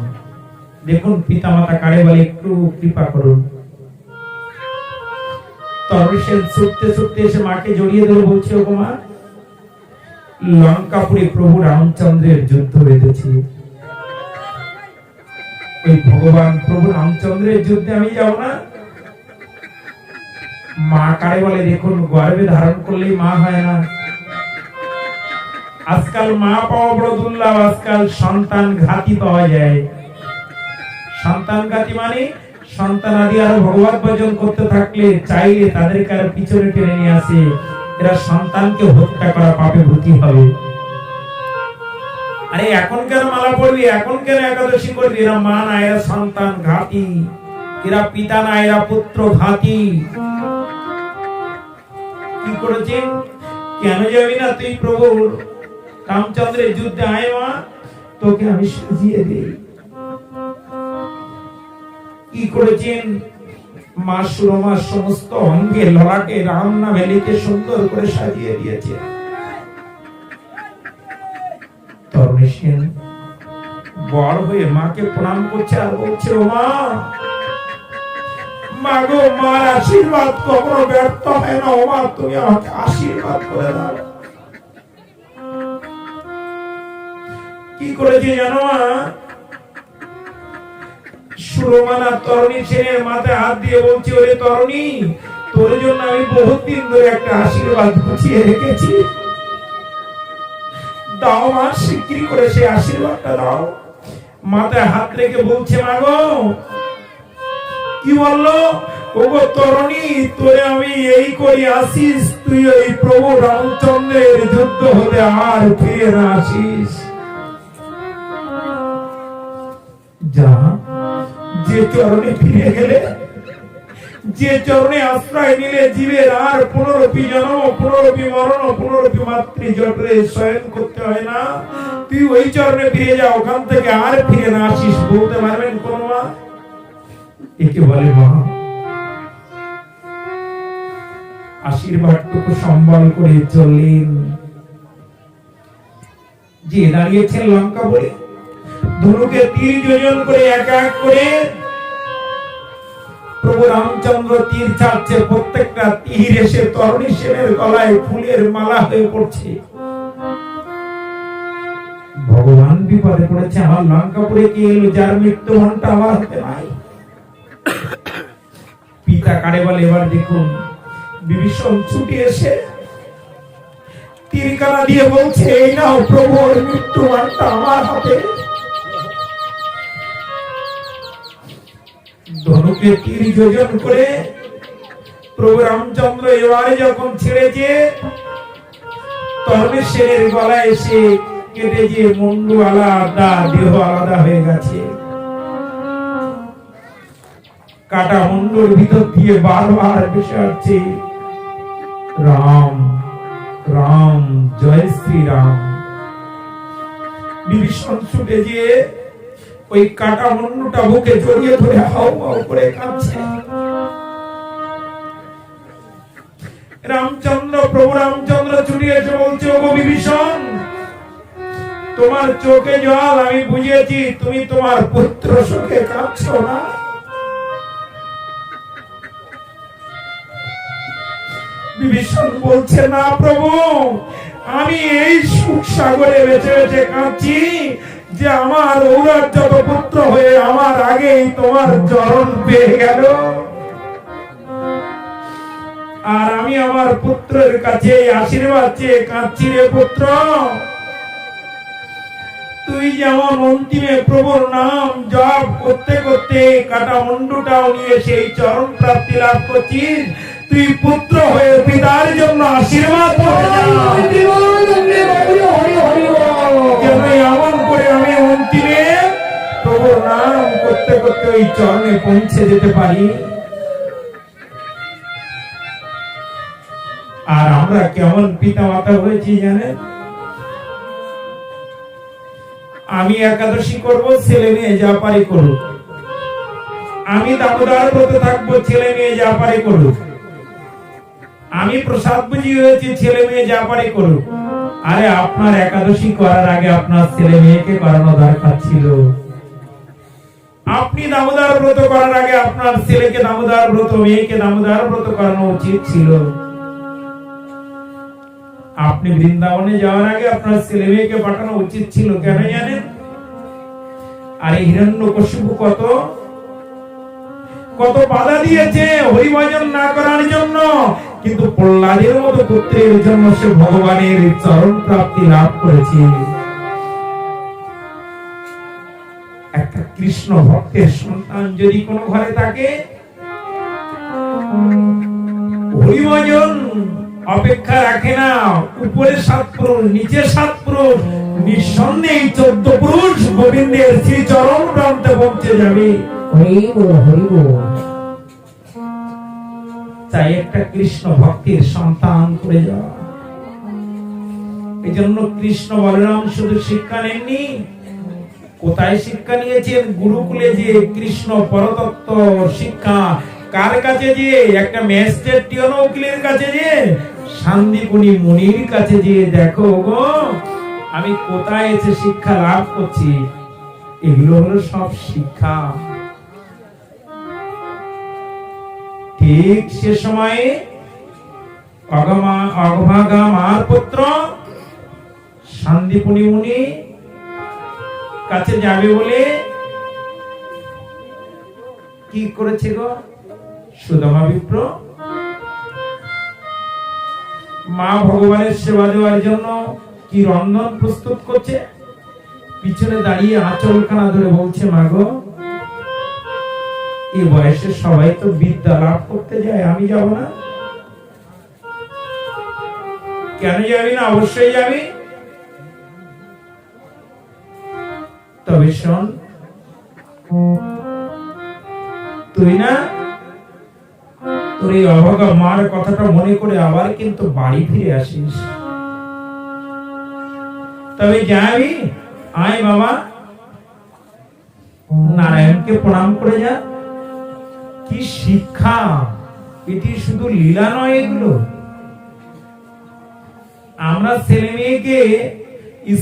দেখুন পিতামাতা কারে বলে, একটু কৃপা করুন। তরুণ সেন ছুটতে ছুটতে এসে মাকে জড়িয়ে ধরে বলছে, ও মা, লঙ্কাপুরে প্রভু রামচন্দ্রের যুদ্ধ বেঁধেছে, ওই ভগবান প্রভু রামচন্দ্রের যুদ্ধে আমি যাব না? মা কারে বলে, দেখুন গর্ভে ধারণ করলেই মা হয় না। আজকাল মা পাওয়া বড় দুর্লভ, আজকাল সন্তান ঘাতি পাওয়া যায়। সন্তান ঘাতি মানে সন্তান আদি আরো ভগবত ভজন করতে থাকলে চাইলে তাদেরকে আরো পিছনে টেনে নিয়ে আসে। এরা সন্তানকে হত্যা করা পাপে ভূতি হবে। আরে এখন কেন মালা পড়বি, এখন কেন একাদশী করবি? এরা মা না, এরা সন্তান ঘাতি, এরা পিতা না, এরা পুত্র ঘাতি। কি করেছেন? কেন যাবি না তুই প্রভু রামচন্দ্রের যুদ্ধে? আয় মা, তোকে আমি সাজিয়ে দিই। কি করেছেন? মা সুরমা সমস্ত অঙ্গে ললাটে রাম নামে লিখে সুন্দর করে সাজিয়ে দিয়েছে। তরুণী সেন বড় হয়ে মাকে প্রণাম করছে আর বলছে, ও মা, মা গো, মার আশীর্বাদ কখনো ব্যর্থ হয় না। ও মা, তুমি আমাকে আশীর্বাদ করে দাও। কি করেছে জানো মা? সুরমানা তরুণী সেনের মাথায় হাত দিয়ে বলছে, ওরে তরুণী, তোর জন্য আমি বহুত দিন ধরে একটা আশীর্বাদ গুছিয়ে রেখেছি, দাও মা, শিগগির করে সেই আশীর্বাদটা দাও। মাথায় হাত রেখে বলছে, মা গো, কি বললো? ওগো তরুণী, তোরে আমি এই করি আসিস, তুই ওই প্রভু রামচন্দ্রের যুদ্ধ হতে আর ফিরে না আসিস। যা, যে চরণে ফিরে গেলে, যে চরণে আশ্রয় নিলে জীবের আর পুনরপি জন্ম, পুনরপি মরণ, পুনরপি মাতৃ জঠরে শয়ন করতে হয় না, তুই ওই চরণে ফিরে যা, ওখান থেকে আর ফিরে না আসিস। বলতে পারবেন কোন মা? একে বলে মা। আশীর্বাদটুকু সম্বল করে চললেন। যে দাঁড়িয়েছেন লঙ্কা বলে, ধনুকে তীর যোজন করে এক এক করে প্রভু রামচন্দ্র তীর ছাড়ছে। প্রত্যেকটা তীর এসে তরুণী সেনের গলায় ফুলের মালা হয়ে পড়ছে। ভগবান বিপদে পড়েছে, আমার লঙ্কাপুরে কে এলো যার মৃত্যু ঘন্টা আমার হাতে নাই। পিতা কারে বলে, এবার দেখুন বিভীষণ ছুটে এসে তীরকানা দিয়ে বলছে, এই নাও প্রভুর মৃত্যু ঘন্টা আমার হাতে। ধনুকে তীর যোজন করে প্রভু রামচন্দ্র এবারে যখন ছেড়েছে, তরুণী সেনের গলায় এসে কেটে যে মুন্ডু আলাদা, দেহ আলাদা হয়ে গেছে। কাটা মুন্ডুর ভিতর দিয়ে বারবার ভেসে আসছে, রাম রাম, জয় শ্রী রাম। বিভীষণ ছুটে গিয়ে ওই কাটা মুন্ডুটা বুকে জড়িয়ে ধরে হাউ হাউ করে কাঁদছে। রামচন্দ্র, প্রভু রামচন্দ্র ছুটে এসে বলছে, ওগো বিভীষণ, তোমার চোখে জল, আমি বুঝেছি তুমি তোমার পুত্র শোকে কাঁদছো না। বিভীষণ বলছে, না প্রভু, আমি এই সুখ সাগরে বেঁচে বেঁচে কাঁদছি যে আমার ঔরাজ্যত পুত্র হয়ে আমার আগেই তোমার চরণ পেয়ে গেল, আর আমি আমার পুত্রের কাছে আশীর্বাদ চেয়ে কাঁদছি। রে পুত্র, তুই যেমন অন্তিমে প্রভুর নাম জপ করতে করতে কাটা মুন্ডুটাও নিয়ে সেই চরণ প্রাপ্তি লাভ করছিস, তুই পুত্র হয়ে পিতার জন্য আশীর্বাদ এমন করে আমি অন্তিমে প্রভুর নাম করতে করতে ওই চরণে পৌঁছে যেতে পারি। আর আমরা কেমন পিতা মাতা হয়েছি জানেন? আমি একাদশী করব, ছেলে মেয়ে যা পারে করুক। আমি দামোদর ব্রত থাকবো, ছেলে মেয়ে যা পারে করুক। আমি প্রসাদ বুঝি হয়েছি, ছেলে মেয়ে যা পারে করুক। আরে আপনার একাদশী করার আগে আপনার ছেলে মেয়েকে করানো দরকার ছিল। আপনি দামোদর ব্রত করার আগে আপনার ছেলেকে দামোদর ব্রত, মেয়েকে দামোদর ব্রত করানো উচিত ছিল। আপনি বৃন্দাবনে যাওয়ার আগে আপনার ছেলে মেয়েকে পাঠানো উচিত ছিল। কেন জানেন? আর হিরণ্যকশিপু কত কত বাধা দিয়েছে হরিভজন না করার জন্য, কিন্তু প্রহ্লাদের মতো পুত্রের জন্য সে ভগবানের চরণ প্রাপ্তি লাভ করেছে। একটা কৃষ্ণ ভক্তের সন্তান যদি কোনো ঘরে থাকে, হরিভজন অপেক্ষা রাখে না। উপরে 7 পুরুষ, নিচে 7 পুরুষ, নিঃসন্দেহে 14 পুরুষ গোবিন্দের শ্রী চরণ প্রান্তে পৌঁছে যাবে। হরি বল, হরি বল। তাই একটা কৃষ্ণ ভক্তির সন্তান করে যাওয়া। এই জন্য কৃষ্ণ বলরাম শুধু শিক্ষা নেননি, কোথায় শিক্ষা নিয়েছেন? গুরুকুলে যে কৃষ্ণ পরতত্ত্ব শিক্ষা। কার কাছে যে? একটা ম্যাজিস্ট্রেট টিয়ন উকিলের কাছে যে, শান্তিপুনি মুনির কাছে যে, দেখো গো আমি কোথায় এসে শিক্ষা লাভ করছি। এগুলো হলো সব শিক্ষা। ঠিক সে সময়ে অগভাগা মার পুত্র শান্তিপুনি মুনি কাছে যাবে বলে কি করেছে গো? সুদামা বিপ্র মা ভগবানের সেবা দেওয়ার জন্য কি রন্ধন প্রস্তুত করছে, পিছনে দাঁড়িয়ে আঁচলখানা ধরে বলছে, মা গো এই বয়সে সবাই তো বিদ্যা লাভ করতে যায়, আমি যাব না? কেন যাবি না? অবশ্যই যাবি। তবে শোন, তুই না তোর এই অভাগা মার কথাটা মনে করে আবার কিন্তু বাড়ি ফিরে আসিস। তবে যাবি? আয় বাবা, নারায়ণকে প্রণাম করে যা। কি শিক্ষা! এটি শুধু লীলা নয়, এগুলো আমরা ছেলে মেয়েকে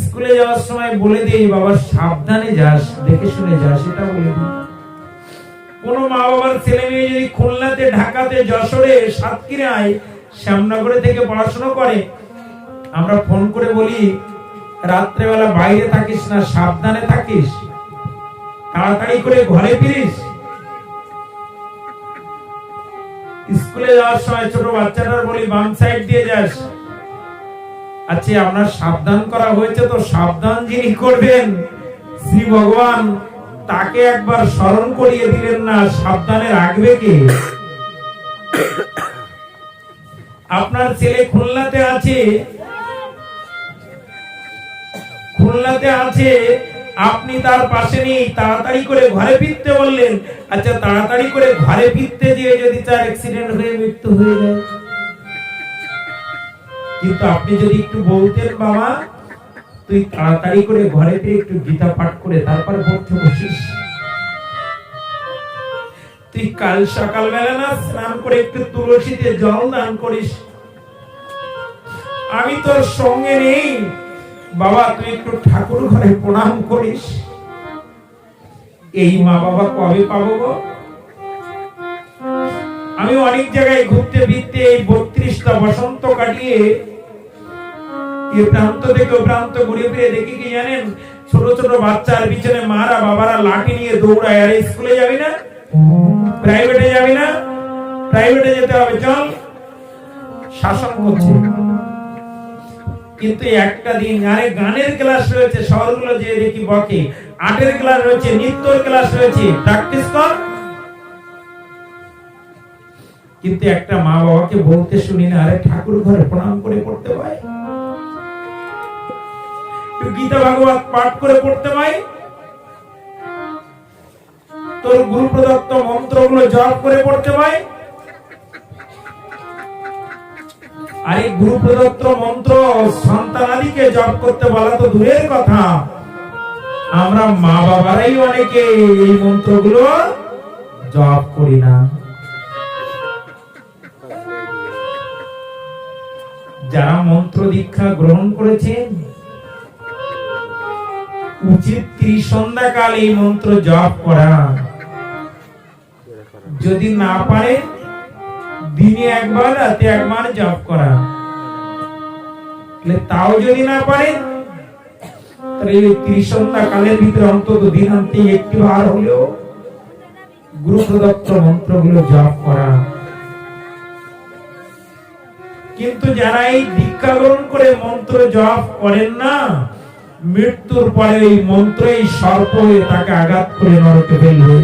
স্কুলে যাওয়ার সময় বলে দেই, বাবা সাবধানে যাস, দেখে শুনে যাস, এটা বলে দিই। কোন মা বাবার ছেলে মেয়ে যদি খুলনাতে, ঢাকাতে, যশোরে, সাতক্ষীরায়, শ্যামনগরে থেকে পড়াশোনা করে, আমরা ফোন করে বলি রাত্রেবেলা বাইরে থাকিস না, সাবধানে থাকিস, তাড়াতাড়ি করে ঘরে ফিরিস। স্কুলে যাওয়ার সময় ছোট বাচ্চাটার বলি বাম সাইড দিয়ে যাস। আচ্ছা, আপনার সাবধান করা হয়েছে তো, সাবধান যিনি করবেন শ্রী ভগবান, তাকে একবার স্মরণ করিয়ে দিলেন না, সাবধানে রাখবে কে? আপনার ছেলে খুলনাতে আছে, আপনি তার পাশে নেই, তাড়াতাড়ি করে ঘরে ফিরতে বললেন। আচ্ছা, তাড়াতাড়ি করে ঘরে ফিরতে গিয়ে যদি তার অ্যাক্সিডেন্ট হয়ে মৃত্যু হয়ে যায়, কিন্তু আপনি যদি একটু বলতেন, বাবা তুই তাড়াতাড়ি করে ঘরে ফিরে একটু গীতা পাঠ করে তারপর পড়তে বসিস, তুই কাল সকালবেলা না স্নান করে একটু তুলসীতে জল দান করিস, আমি তোর সঙ্গে নেই, বাবা তুই একটু ঠাকুর ঘরে প্রণাম করিস, এই মা বাবা কবে পাবো গো? আমি অনেক জায়গায় ঘুরতে ফিরতে এই 32টা বসন্ত কাটিয়ে এই প্রান্ত থেকে ও প্রান্ত ঘুরে ফিরে দেখি কি জানেন, ছোট ছোট বাচ্চার পিছনে মারা বাবারা লাঠি নিয়ে দৌড়ায়। আরে স্কুলে যাবি না? প্রাইভেটে যাবি না? প্রাইভেটে যেতে হবে, চল, শাসন করছে। কিন্তু একটা দিন আরে গানের ক্লাস রয়েছে, শহরগুলো যে দেখি বকে, আর্টের ক্লাস রয়েছে, নৃত্যের ক্লাস রয়েছে, প্র্যাকটিস কর। কিন্তু একটা মা বাবাকে বলতে শুনি না, আরে ঠাকুর ঘরে প্রণাম করে পড়তে হয়, গীতা ভাগবত পাঠ করে পড়তে হয়, তোর গুরু প্রদত্ত মন্ত্রগুলো জপ করে পড়তে হয়। আর এই গুরু প্রদত্ত মন্ত্র সন্তানাদিকে জপ করতে বলা তো দূরের কথা, আমরা মা বাবারাই অনেকে এই মন্ত্রগুলো জপ করি না। যারা মন্ত্র দীক্ষা গ্রহণ করেছেন উচিত ত্রিসন্ধ্যাকাল এই মন্ত্র জপ করা। যদি না পারে দিনে একবার রাতে একবার জপ করা, তাও যদি না পারে তাহলে ত্রিসন্ধ্যাকালের ভিতরে অন্তত দিনান্তে একটি বার হলেও গুরু প্রদত্ত মন্ত্রগুলো জপ করা। কিন্তু যারা এই দীক্ষা গ্রহণ করে মন্ত্র জপ করেন না, মৃত্যুর পরে এই মন্ত্র এই সর্প হয়ে তাকে আঘাত করে নরকে ফেলবে।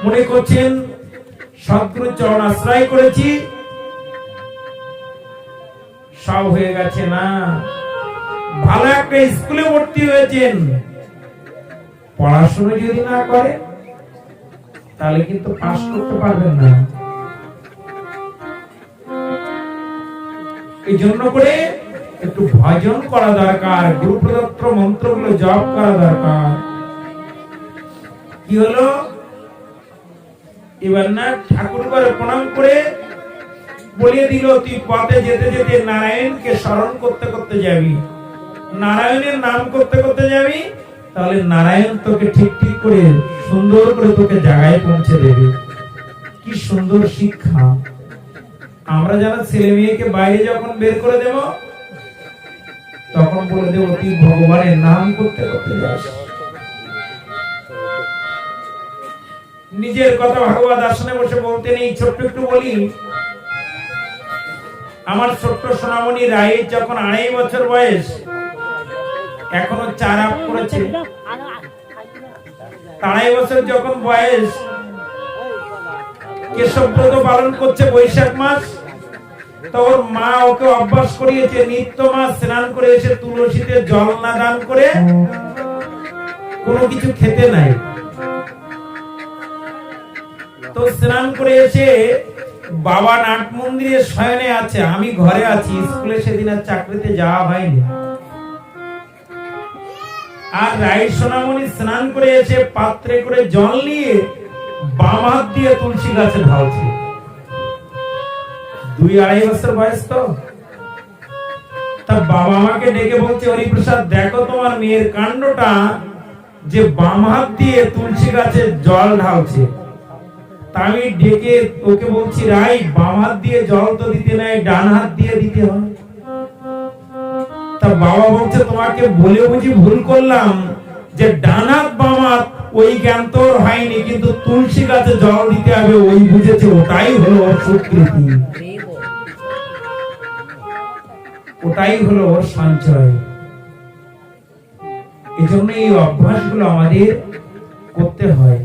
মনে করছেন সদ্গুরু চরণ আশ্রয় করেছি সব হয়ে গেছে। না, ভালো একটা স্কুলে ভর্তি হয়েছেন, পড়াশোনা যদি না করে তাহলে কিন্তু পাস করতে পারবেন না। এই জন্য করে একটু ভজন করা দরকার, গুরু প্রদত্ত মন্ত্রগুলো জপ করা দরকার। কি হলো, এবার না ঠাকুর ঘরে প্রণাম করে বলিয়ে দিল, তুই পথে যেতে যেতে নারায়ণকে স্মরণ করতে করতে যাবি, নারায়ণের নাম করতে করতে যাবি, তাহলে নারায়ণ তোকে ঠিক ঠিক করে সুন্দর করে তোকে জায়গায় পৌঁছে দেবে। কি সুন্দর শিক্ষা! আমরা যারা ছেলে মেয়েকে বাইরে যখন বের করে দেব, তখন বলে দেব তুই ভগবানের নাম করতে করতে যাস। নিজের কথা ভাগবত আসনে বসে বলতে নেই, ছোট্ট একটু বলি। আমার ছোট্ট সোনামণি রায়ের যখন 2.5 বছর বয়স, এখনো 4 আপ করেছে। 2.5 বছর যখন বয়স, কেশবব্রত পালন করছে বৈশাখ মাস, তো ওর মা ওকে অভ্যাস করিয়েছে নিত্য মাস স্নান করে এসে তুলসীতে জল না দান করে কোনো কিছু খেতে নাই। তো স্নান করে এসে বাবা নাট মন্দিরে শয়নে আছে, আমি ঘরে আছি, স্কুলে সেদিন আর চাকরিতে যাওয়া হয়নি। আর রাইট সোনামণি স্নান করে এসে পাত্রে করে জল নিয়ে বাম হাত দিয়ে তুলসী গাছে ঢালছে। 2-2.5 বছর বয়স। তো তার বাবা আমাকে ডেকে বলছে, হরিপ্রসাদ দেখো তোমার মেয়ের কাণ্ডটা, যে বাম হাত দিয়ে তুলসী গাছে জল ঢালছে। আমি ডেকে ওকে বলছি, রাই বাম হাত দিয়ে জল তো দিতে নাই, ডান হাত দিয়ে দিতে হয়। তা বাবা বলছে, তোমাকে বলে বুঝি ভুল করলাম, যে ডান হাত বাম হাত ওই জ্ঞান তোর হয়নি, কিন্তু তুলসী গাছে জল দিতে হবে ওই বুঝেছে, ওটাই হলো ওর স্বীকৃতি, ওটাই হলো ওর সঞ্চয়। এই জন্য এই অভ্যাসগুলো আমাদের করতে হয়।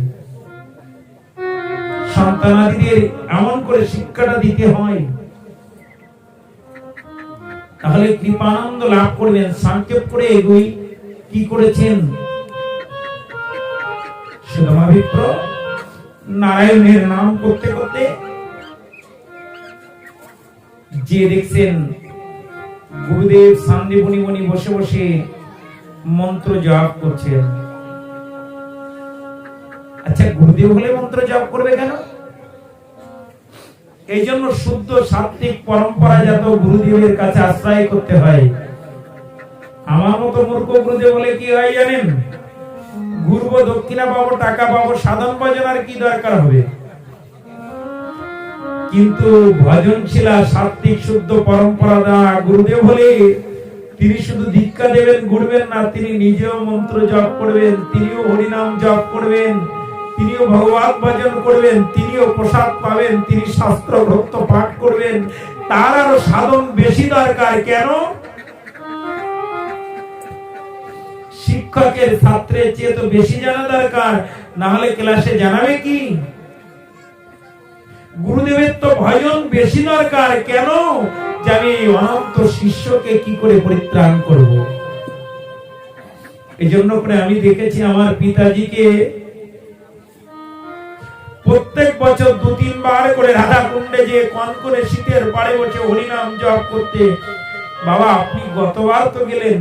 সন্তানাদিদের এমন করে শিক্ষাটা দিতে হয়, তাহলে কৃপানন্দ লাভ করবেন। সংক্ষেপ করে এগুই কি করেছেন, সুধর্মাভিপ্র নারায়ণের নাম করতে করতে যে দেখছেন গুরুদেব সান্দিবনী মনি বসে বসে মন্ত্র জপ করছেন। আচ্ছা, গুরুদেব হলে মন্ত্র জপ করবে কেন? এই জন্য শুদ্ধ সাত্বিক পরম্পরাজাত গুরুদেবের কাছে আশ্রয় করতে হয়। আমার মতো মূর্খ গুরুদেব বলে কি হয় জানেন, ঘুরবো, দক্ষিণা পাবো, টাকা পাবো, সাধন ভজনার কি দরকার হবে? কিন্তু ভজনশীলা সাত্বিক শুদ্ধ পরম্পরা গুরুদেব হলে তিনি শুধু দীক্ষা দেবেন, ঘুরবেন না, তিনি নিজেও মন্ত্র জপ করবেন, তিনিও হরিনাম জপ করবেন, তিনিও ভগবত ভজন করবেন, তিনিও প্রসাদ পাবেন, তিনি শাস্ত্র গ্রন্থ পাঠ করবেন। তার আরো সাধন বেশি দরকার। কেন? শিক্ষকের ছাত্রের চেয়ে তো বেশি জানা দরকার, না হলে ক্লাসে জানাবে কি? গুরুদেবের তো ভজন বেশি দরকার। কেন? যে আমি অনন্ত শিষ্যকে কি করে পরিত্রাণ করব। এই জন্য করে আমি দেখেছি আমার পিতাজিকে প্রত্যেক বছর 2-3 বার করে রাধা কুণ্ডে যে কনকনে শীতের পাড়ে বসে হরিনাম জপ করতে। বাবা, আপনি গতবার তো গেলেন,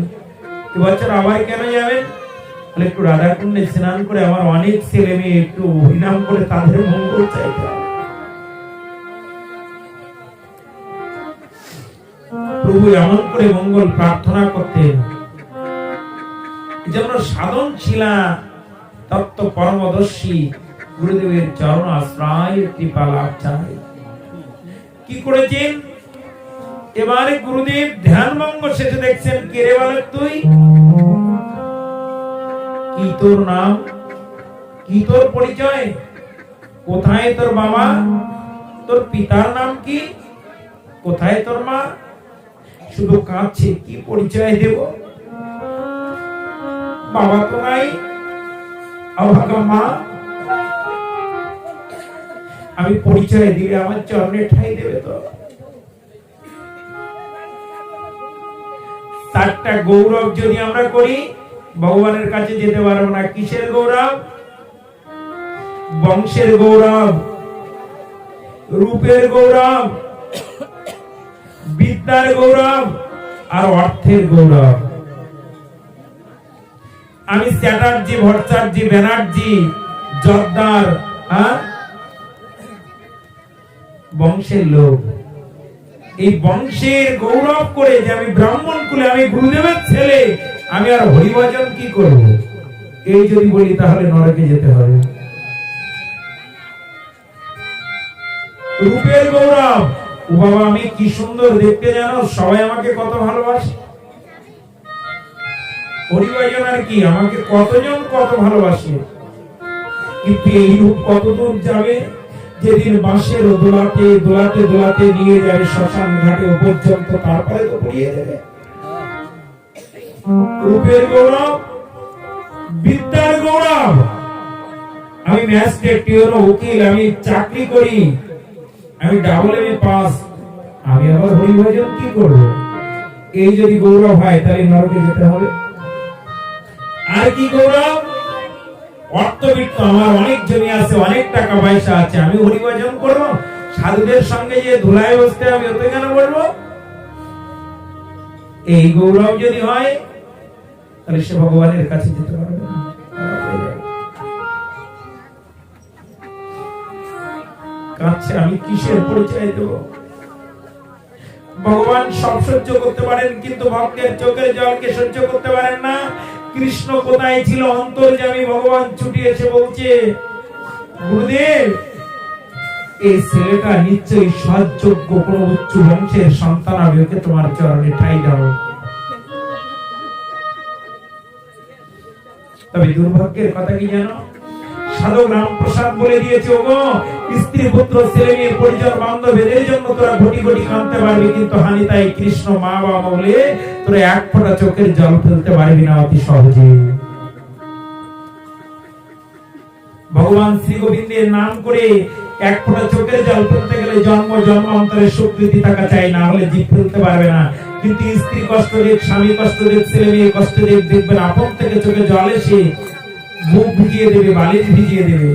এবছর আবার কেন যাবেন? বলে একটু রাধা কুণ্ডে স্নান করে আমার অনেক ছেলে মেয়ে একটু হরিনাম করে তাদের মঙ্গল চাইতে। প্রভু এমন করে মঙ্গল প্রার্থনা করতেন, যেন সাধন ছিলা তত্ত্ব পরমদর্শী গুরুদেবের চরণ আশ্রয় কৃপা লাভ চাই। কি করেছেন? এবারে গুরুদেব ধ্যান ভঙ্গ শেষে দেখছেন, কে রে বালক তুই? কি তোর নাম? কি তোর পরিচয়? কোথায় তোর বাবা? তোর পিতার নাম কি? কোথায় তোর মা? শুধু কাঁদছে, কি পরিচয় দেব? বাবা তো নাই, অভাগা মা। আমি পরিচয় দিলে আমার চরণে ঠাঁই দেবে তো? চারটা গৌরব যদি আমরা করি, ভগবানের কাছে যেতে পারবো না। কিসের গৌরব? বংশের গৌরব, রূপের গৌরব, বিদ্যার গৌরব আর অর্থের গৌরব। আমি চ্যাটার্জি, ভট্টাচার্য, ব্যানার্জি, জর্দার, বংশের লোক। এই বংশের গৌরব করে যে আমি ব্রাহ্মণ কুলে, আমি গুরুদেবের ছেলে, আমি আর হরিভজন কি করব? এই যদি বলি তাহলে নরকে যেতে হবে। রূপের গৌরব, ও বাবা আমি কি সুন্দর দেখতে, জানো? সবাই আমাকে কত ভালোবাসে। হরিভজন আর কি, আমাকে কতজন কত ভালোবাসে। কিন্তু এই রূপ কত দূর যাবে? যেদিন বাঁশের দোলাতে দোলাতে দোলাতে নিয়ে যাবে শ্মশান ঘাটে পর্যন্ত, তারপরে তো পুড়িয়ে দেবে। রূপের গৌরব, বিদ্যার গৌরব। আমি ম্যাজিস্ট্রেট, উকিল, আমি চাকরি করি, আমি ডাবল এমএ পাস, আমি আবার হরিভজন কি করব? এই যদি গৌরব হয় তাহলে নরকে যেতে হবে। আর কি গৌরব? অর্থবিত্ত, আমার অনেক জমি আছে, অনেক টাকা পয়সা আছে, আমি হরিভজন করবো? সাধুদের সঙ্গে যে ধুলায় বসতে আমি ওতে কেন বলবো? এই গৌরব যদি হয় তাহলে সে ভগবানের কাছে যেতে পারবে না। কাছে আমি কিসের পরিচয় দেব? ভগবান সব সহ্য করতে পারেন, কিন্তু ভক্তের চোখের জলকে সহ্য করতে পারেন না। কৃষ্ণ কোথায় ছিল? অন্তর্যামী ভগবান ছুটে এসে বলছে, গুরুদেব এই ছেলেটা নিশ্চয়ই সৎযোগ্য কোন উচ্চ বংশের সন্তান, আমি ওকে তোমার চরণে ঠাঁই দাও। তবে দুর্ভাগ্যের কথা কি জানো? সাধক রামপ্রসাদ বলে দিয়েছে, ওগো স্ত্রী পুত্র ছেলে মেয়ে পরিজন বান্ধব এদের জন্য তোরা ঘটি ঘটি কাঁদতে পারবি, কিন্তু হানি তাই কৃষ্ণ মা বাবা বলে তোরা এক ফোঁটা চোখের জল ফেলতে পারবি না অতি সহজে। ভগবান শ্রী গোবিন্দের নাম করে এক ফোঁটা চোখের জল ফেলতে গেলে জন্ম জন্মান্তরের স্বীকৃতি থাকা চাই, না হলে জীব ফেলতে পারবে না। কিন্তু স্ত্রী কষ্ট দেখ, স্বামী কষ্ট দেখ, ছেলে মেয়ে কষ্ট দেখ, দেখবেন আপন থেকে চোখে জল এসে মুখ ভিজিয়ে দেবে, বালিশ ভিজিয়ে দেবে।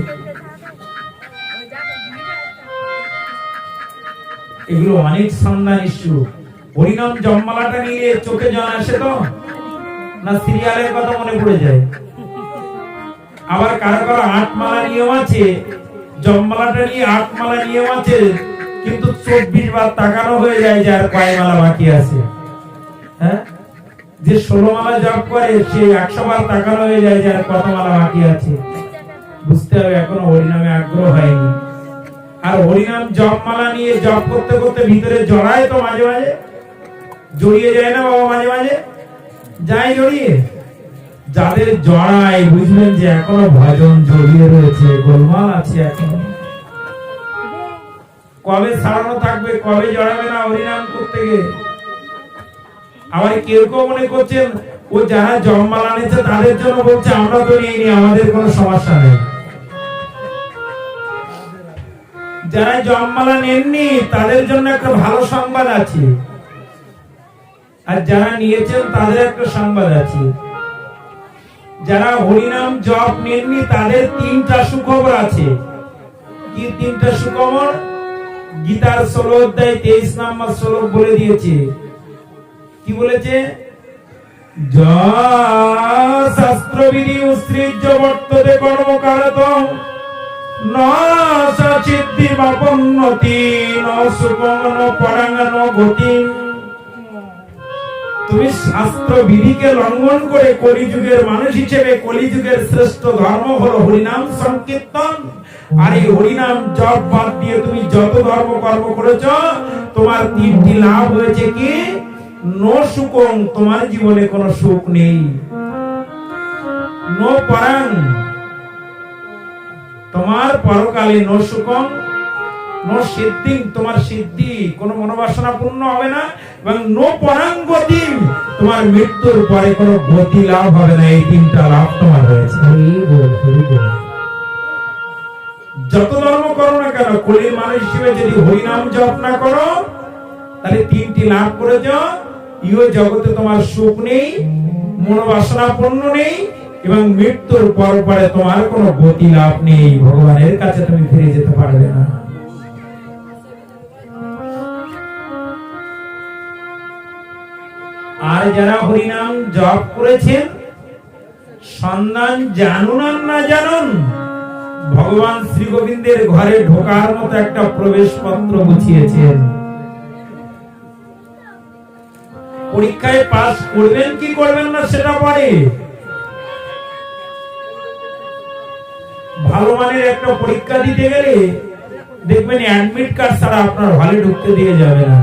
এগুলো অনেক সন্ধান ইস্যু। হরিনাম জপমালাটা নিয়ে চোখে জল আসে তো না, সিরিয়ালের কথা মনে পড়ে যায়। আবার কারো কারো ৮ মালা নিয়ম আছে, জপমালাটা নিয়ে ৮ মালা নিয়ম আছে, কিন্তু ২৪ বার তাকানো হয়ে যায় যে আর কয় মালা বাকি আছে। হ্যাঁ, যে ১৬ মালা জপ করে সে ১০০ বার তাকানো হয়ে যায় যে আর কত মালা বাকি আছে। বুঝতে হবে এখনো হরিনামে আগ্রহ হয়নি। আর হরিনাম জপমালা নিয়ে জপ করতে করতে ভিতরে জড়ায় তো মাঝে মাঝে, জড়িয়ে যায় না বাবা? মাঝে মাঝে যায় জড়িয়ে। যাদের জড়ায় বুঝবেন যে এখনো ভজন জড়িয়ে রয়েছে, গোলমাল আছে এখনো। কবে ছাড়ানো থাকবে, কবে জড়াবে না হরিনাম করতে গিয়ে? আবার কেউ কেউ মনে করছেন ও যারা জপমালা নিচ্ছে তাদের জন্য বলছে, আমরা তো নিইনি, আমাদের কোনো সমস্যা নেই। যারা জপমালা নেননি তাদের জন্য একটা ভালো সংবাদ আছে, আর যারা নিয়েছেন তাদের একটা সংবাদ আছে। যারা হরিনাম জপ নেননি তাদের ৩টা সুখবর আছে। কি ৩টা সুখবর? গীতার ১৬ অধ্যায় ২৩ নম্বর শ্লোক বলে দিয়েছে। কি বলেছে? শাস্ত্রবিধি উৎসৃজ্য বর্ততে কর্মকারতম ন সিদ্ধি বাপন্নতি ন সুখং ন পরাং ন গতিম। তুমি শাস্ত্র বিধিকে লঙ্ঘন করে কলিযুগের মানুষ হিসেবে কলিযুগের শ্রেষ্ঠ ধর্ম হলো হরিনাম সংকীর্তন, আর এই হরিনাম জপ বাদ দিয়ে তুমি যত ধর্ম কর্ম করেছো, তোমার তিনটি লাভ হয়েছে কি? নো সুখং, তোমার জীবনে কোনো সুখ নেই। নো পরাং, তোমার পরকালে নো সুখং, নো সিদ্ধি, তোমার সিদ্ধি কোনো মনোবাসনা পূর্ণ হবে না, এবং নো পরাং গতি, তোমার মৃত্যুর পরে কোনো গতি লাভ হবে না। এই তিনটা লাভ তোমার হয়েছে। হরি বল, হরি বল। যত ধর্ম করো না কেন, কলির মানুষ হিসেবে যদি হরিনাম জপ না করো, তাহলে তিনটি লাভ করেছ। ইহ জগতে তোমার সুখ নেই, মনোবাসনা পূর্ণ নেই, এবং মৃত্যুর পরে তোমার কোনো গতি লাভ নেই। ভগবানের কাছে তুমি ফিরে যেতে পারবে না। আর যারা হরিনাম জপ করেছেন, সন্ধান জানুন আর না জানুন, ভগবান শ্রী গোবিন্দের ঘরে ঢোকার মতো একটা প্রবেশ পত্র গুছিয়েছেন। পরীক্ষায় পাস করবেন কি করবেন না সেটা পরে, ভালো মানের একটা পরীক্ষা দিতে গেলে দেখবেন অ্যাডমিট কার্ড ছাড়া আপনার হলে ঢুকতে দিয়ে যাবে না।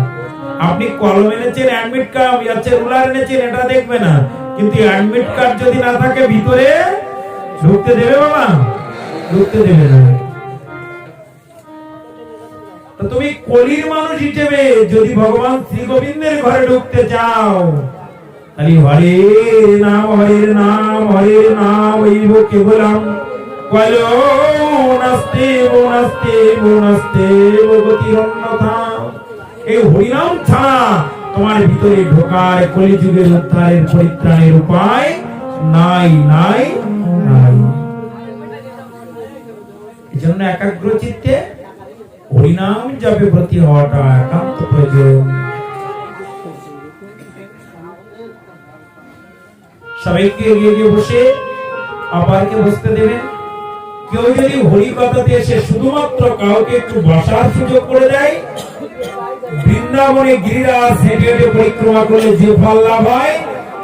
আপনি কলম এনেছেন, অ্যাডমিট কার্ড আছে, রুলার এনেছেন, এটা দেখবে না, কিন্তু অ্যাডমিট কার্ড যদি না থাকে ভিতরে ঢুকতে দেবে বাবা? ঢুকতে দেবে না। তো তুমি কলির মানুষ হিসেবে যদি ভগবান শ্রী গোবিন্দের ঘরে ঢুকতে চাও, তাহলে হরে নাম হরে নাম ওইব কেবলম কলো নাস্তে নাস্তে নাস্তে গতিরন্যথা। এই হরিনাম ছাড়া তোমার ভিতরে ঢোকার, কলিযুগের উদ্ধারের, পরিত্রাণের উপায় নাই নাই নাই। এজন্য একাগ্র চিত্তে হরিনাম জপে ব্রতী হওয়াটা একান্ত প্রয়োজন। সবাইকে এগিয়ে গিয়ে বসে অপারকে বসতে দেবেন। কেউ যদি হরি কথাতে এসে শুধুমাত্র কাউকে একটু বসার সুযোগ করে দেয়, বৃন্দাবনে গিরিরাজ হেঁটে হেঁটে পরিক্রমা করলে যে ফল লাভ হয়,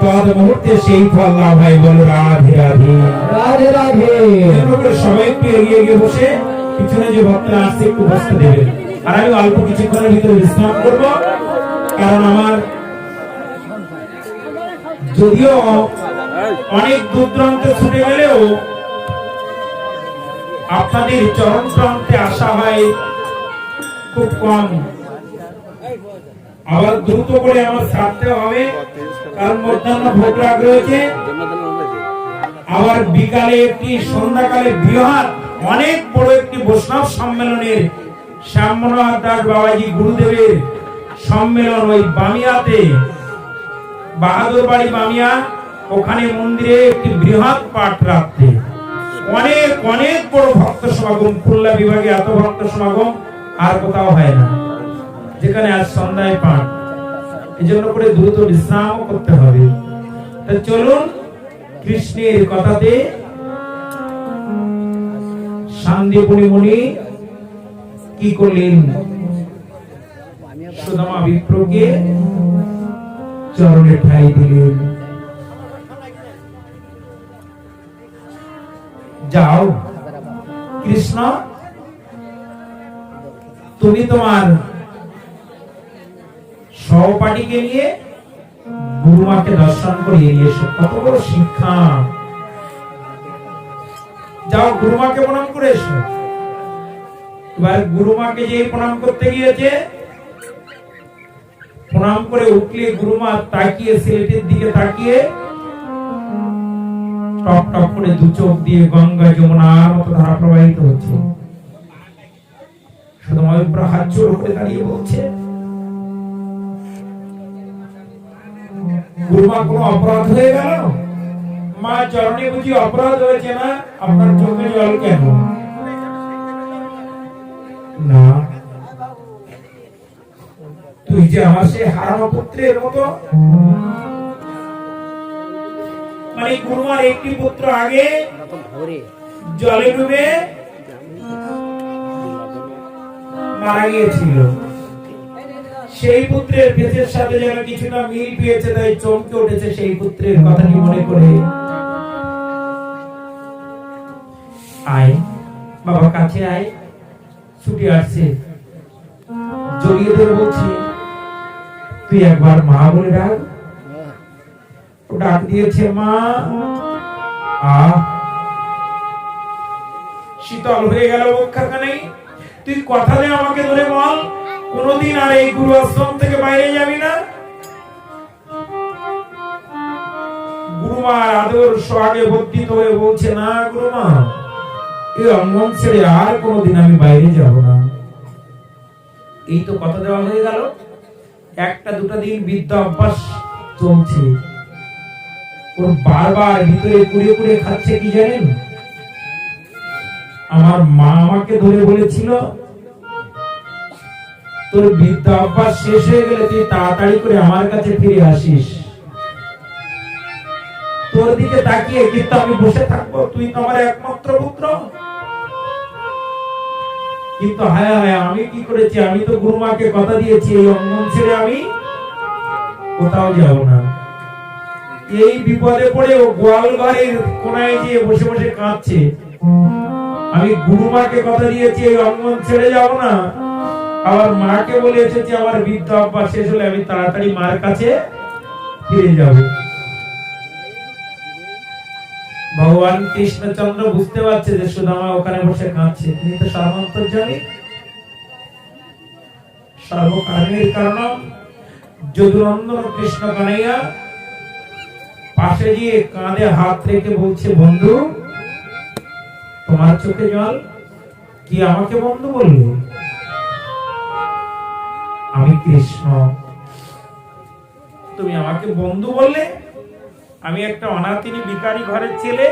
তদ মুহূর্তে সেই ফল লাভ হয়। বলো রাধে রাধে রাধে রাধে। সবাই একটু এগিয়ে গিয়ে বসে, পিছনে যে ভক্তরা আসছে একটু বসতে দেবেন। আর আমি অল্প কিছুক্ষণের ভিতরে বিশ্রাম করব, কারণ আমার যদিও অনেক দূর দূরান্তে ছুটে গেলেও আপনাদের চরণ প্রান্তে আসা হয় খুব কম। আবার দ্রুত করে আমার ছাড়তে হবে, কারণ মধ্যাহ্ন ভোগ রাগ রয়েছে। আবার বিকালে একটি, সন্ধ্যাকালে বৃহৎ অনেক বড় একটি বৈষ্ণব সম্মেলনের, শ্যাম মনোহর দাস বাবাজি গুরুদেবের সম্মেলন ওই বামিয়াতে, বাহাদুর বাড়ি বামিয়া, ওখানে মন্দিরে একটি বৃহৎ পাঠ রাখতে অনেক অনেক বড় ভক্ত সমাগম। খুলনা বিভাগে এত ভক্ত সমাগম আর কোথাও হয় না, যেখানে আজ সন্ধ্যায় পাঠ। এই জন্য করে দ্রুত বিশ্রাম করতে হবে। তা চলুন কৃষ্ণের কথাতে শান্তিপুরী মুনি কি করলেন? সুদামা বিপ্রকে চরণে ঠাঁই দিলেন। যাও কৃষ্ণ, তুমি তোমার সহপাঠীকে নিয়ে গুরুমাকে দর্শন করিয়ে নিয়ে এসো। কত বড় শিক্ষা! যাও গুরুমাকে প্রণাম করে এসো। এবার গুরুমাকে যে প্রণাম করতে গিয়েছে, প্রণাম করে উঠলে গুরুমা তাকিয়ে, ছেলেটির দিকে তাকিয়ে টপ টপ করে দু চোখ দিয়ে গঙ্গা যমুনার মতো ধারা প্রবাহিত হচ্ছে। শুধু ময়ূর হাত জোড় করে দাঁড়িয়ে বলছে, গুরুমা কোনো অপরাধ হয়ে গেল? মা চরণে বুঝি অপরাধ হয়েছে না? আপনার চোখে জল কেন? না, তুই যে আমার সে হারানো পুত্রের মতো। মানে গুরুমার একটি পুত্র আগে জলে ডুবে মারা গিয়েছিল, সেই পুত্রের ফেসের সাথে যেন কিছুটা মিল পেয়েছে, তাই চমকে উঠেছে সেই পুত্রের কথাটি মনে করে। আয় বাবা, কাছে আয়। ছুটে আসছে, জড়িয়ে ধরে বলছি, তুই একবার মা বলে ডাক। ও ডাক দিয়েছে, মা। শীতল হয়ে গেল বক্ষখানে। তুই কথা দে আমাকে, ধরে বল, কোনদিন আর এই গুরু আশ্রম থেকে বাইরে যাবি না। গুরুমার আদর সোহাগে বর্ধিত হয়ে বলছে, না গুরুমা, এই অঙ্গন ছেড়ে আর কোনদিন আমি বাইরে যাব না। এই তো কথা দেওয়া হয়ে গেল। একটা দুটা দিন বিদ্যা অভ্যাস চলছে। ওর বারবার ভিতরে কুড়িয়ে কুড়িয়ে খাচ্ছে কি জানেন? আমার মা আমাকে ধরে বলেছিল, তোর বিদ্যা অভ্যাস শেষ হয়ে গেলে তুই তাড়াতাড়ি করে আমার কাছে ফিরে আসিস। তোর দিকে তাকিয়ে কিন্তু আমি বসে থাকবো, তুই তো আমার একমাত্র পুত্র। কিন্তু হায় হায়, আমি কি করেছি? আমি তো গুরুমাকে কথা দিয়েছি, এই অঙ্গন ছেড়ে আমি কোথাও যাব না। এই বিপদে পড়ে ও গোয়াল ঘরের কোনায় গিয়ে বসে বসে কাঁদছে। আমি গুরুমাকে কথা দিয়েছি, এই অঙ্গন ছেড়ে যাব না। আবার মাকে বলে এসেছি, আমার বিদ্যা অভ্যাস শেষ হলে আমি তাড়াতাড়ি মার কাছে ফিরে যাব। ভগবান কৃষ্ণচন্দ্র বুঝতে পারছে যে সুদামা ওখানে বসে কাঁদছে। তিনি তো সর্বান্তর্যামী, সর্বকারণের কারণ। যদুনন্দন কৃষ্ণ কানাইয়া পাশে গিয়ে কাঁধে হাত রেখে বলছে, বন্ধু, তোমার চোখে জল, কি আমাকে বন্ধু বললে? আমি কৃষ্ণ, তুমি আমাকে বন্ধু বললে? আমি একটা অনাথিনী ভিখারি ঘরের ছেলে।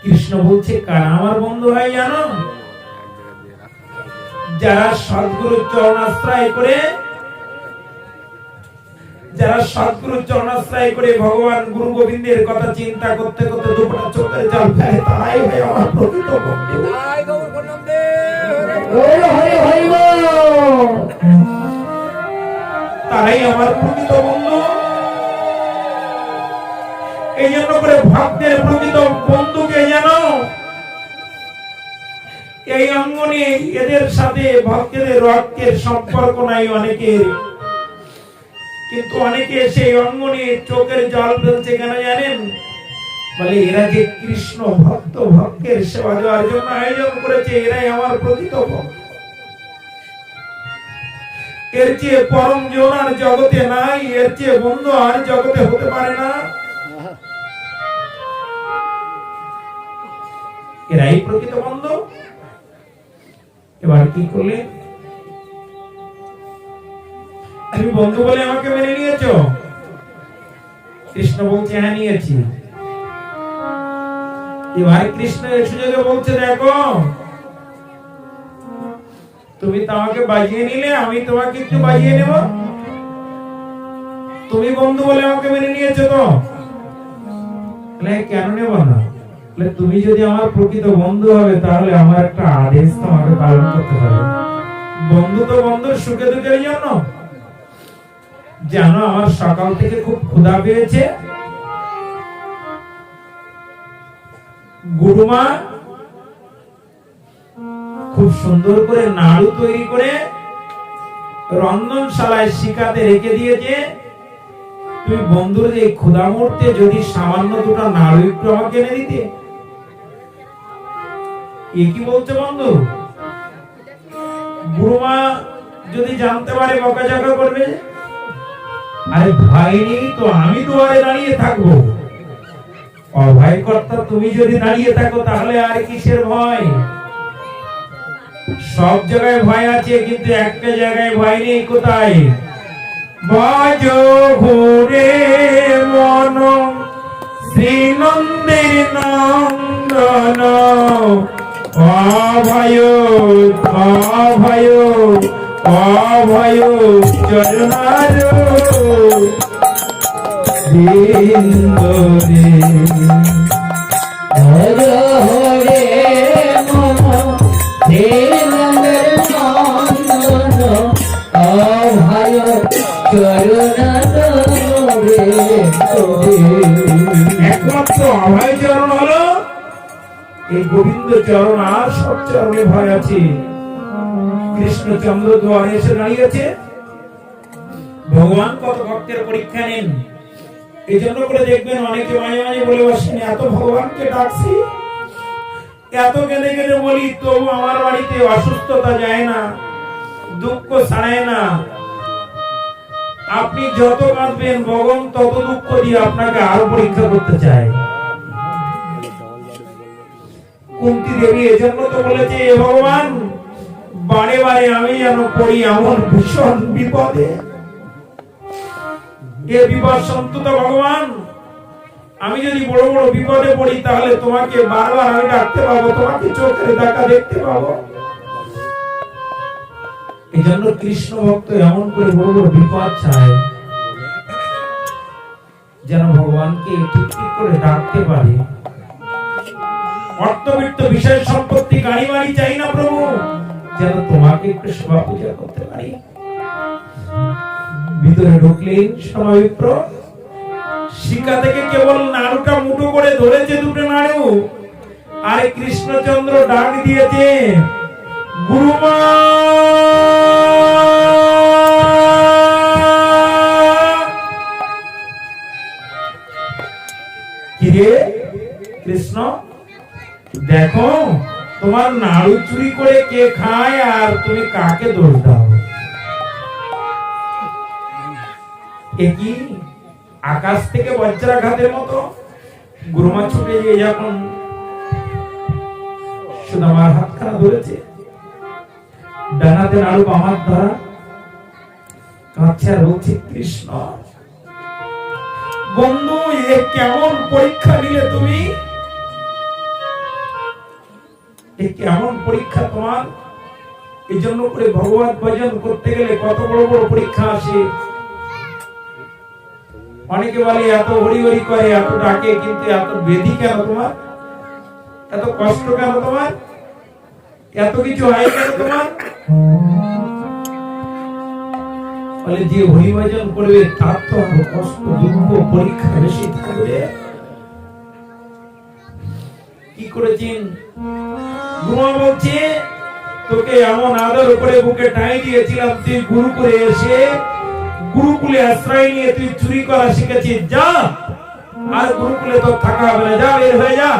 কৃষ্ণ বলছে, কারা আমার বন্ধু হয় জানো? যারা সদ্গুরুর চরণাশ্রয় করে, যারা সদ্গুরুর চরণাশ্রয় করে ভগবান গুরু গোবিন্দের কথা চিন্তা করতে করতে দুপুরা চোখের জল ফেলে, তারাই হয় আমার প্রকৃত বন্ধু। তারাই আমার প্রকৃত বন্ধু। এই জন্য করে ভক্তের প্রকৃত বন্ধুকে জানো, এই অঙ্গনে এদের সাথে ভক্তের রক্তের সম্পর্ক নাই অনেকের, কিন্তু অনেকে সেই অঙ্গনে চোখের জল ফেলছে। কেন জানেন? বলে এরা যে কৃষ্ণ ভক্ত, ভক্তের সেবা দেওয়ার জন্য আয়োজন করেছে, এরাই আমার প্রকৃত ভক্ত। এর চেয়ে পরম জন আর জগতে নাই, এর চেয়ে বন্ধু আর জগতে হতে পারে না। এরাই প্রকৃত বন্ধু। এবার কি করলে? তুমি বন্ধু বলে আমাকে মেনে নিয়েছো? কৃষ্ণ বলছে, হ্যাঁ নিয়েছি। এবার কৃষ্ণ এই সুযোগে বলছে, দেখো, তুমি তো আমাকে বাজিয়ে নিলে, আমি তোমাকে একটু বাজিয়ে নেব। তুমি বন্ধু বলে আমাকে মেনে নিয়েছো তো? কেন নেব না? তুমি যদি আমার প্রকৃত বন্ধু হবে, তাহলে আমার একটা আদেশ তোমাকে পালন করতে হবে। বন্ধু তো বন্ধুর সুখে দুঃখের জন্য। জানো, আমার সকাল থেকে খুব ক্ষুধা পেয়েছে। গুরুমা খুব সুন্দর করে নাড়ু তৈরি করে রন্ধনশালায় শিখাতে রেখে দিয়েছে। তুমি বন্ধুর এই ক্ষুধা মুহূর্তে যদি সামান্য দুটো নাড়ু একটু আমাকে এনে দিতে। এ কি বলছে বন্ধু? গুরুমা যদি জানতে পারে বকাঝকা করবে। আরে ভয় নেই তো, আমি দুয়ারে দাঁড়িয়ে থাকবো। অভয় কর্তা তুমি যদি দাঁড়িয়ে থাকো, তাহলে আর কিসের ভয়? সব জায়গায় ভয় আছে, কিন্তু একটা জায়গায় ভয় নেই। কোথায়? ভজ ঘুরে মন শ্রীনন্দের নন্দন, অভয় অভয় অভয় চরণার বিন্দরে। ভজ হরে মন শ্রীনন্দের নন্দন, একমাত্র অভয় চরণ হলো এই গোবিন্দ চরণ, আর সব চরণে ভয় আছে। কৃষ্ণচন্দ্র দ্বারে এসে দাঁড়িয়েছে। ভগবান কত ভক্তের পরীক্ষা নেন। এই জন্য করে দেখবেন অনেকে মাঝে মাঝে বলে বসেন, এত ভগবানকে ডাকছি, এত কেঁদে কেঁদে বলি, তবু আমার বাড়িতে অসুস্থতা যায় না, দুঃখ ছাড়ায় না। আপনি যত কাঁদবেন ভগবান তত দুঃখ দিয়ে আপনাকে আরো পরীক্ষা করতে চায়। কুন্তী দেবী এজন্য তো বলেছে, এ ভগবান বারে বারে আমি যেন পড়ি এমন ভীষণ বিপদে, এ বিপদ সন্তত ভগবান, আমি যদি বড় বড় বিপদে পড়ি তাহলে তোমাকে বারবার আমি ডাকতে পাবো, তোমাকে চোখের দেখা দেখতে পাবো। এই জন্য কৃষ্ণ ভক্ত এমন করে বড় বড় বিপদ চায় যেন ভগবানকে ঠিক ঠিক করে ডাকতে পারে। অর্থবিত্ত বিষয় সম্পত্তি গাড়ি বাড়ি চাই না প্রভু, যেন তোমাকে একটু সেবা পূজা করতে পারি। ভিতরে ঢুকলেন সমাবিপ্র, শিকা থেকে কেবল নাড়ুটা মুঠো করে ধরেছে, দুটো নাড়ু, আর কৃষ্ণচন্দ্র ডাক দিয়েছে, গুরুমা। কিরে কৃষ্ণ, দেখো তোমার নাড়ু চুরি করে কে খায় আর তুমি কাকে দোষ দাও? একই আকাশ থেকে বজ্রাঘাতের মতো গুরুমা ছুটে গিয়ে যখন সুদামার হাতখানা ধরেছে, ডানাতে নাড়ু আমার ধরা, কাঁদছে আর বলছে, কৃষ্ণ বন্ধু, এ কেমন পরীক্ষা নিলে তুমি? এ কেমন পরীক্ষা তোমার? এই জন্য করে ভগবত ভজন করতে গেলে কত বড় বড় পরীক্ষা আসে। অনেকে বলে এত হরি হরি করে, এত ডাকে, কিন্তু এত বেদি কেন তোমার? এত কষ্ট কেন তোমার? এত কিছু হয় কেন তোমার? বলে যে হরি ভজন করবে তার তো কষ্ট দুঃখ পরীক্ষা বেশি থাকবে। কি করেছেন? গুরু বলছে, তোকে এমন আদর করে বুকে ঠাঁই দিয়েছিলাম, তুই গুরুকুলে এসে গুরুকুলে আশ্রয় নিয়ে তুই চুরি করা শিখেছিস, যা আর গুরুকুলে তো থাকা হবে না, যা বের হয়ে যা।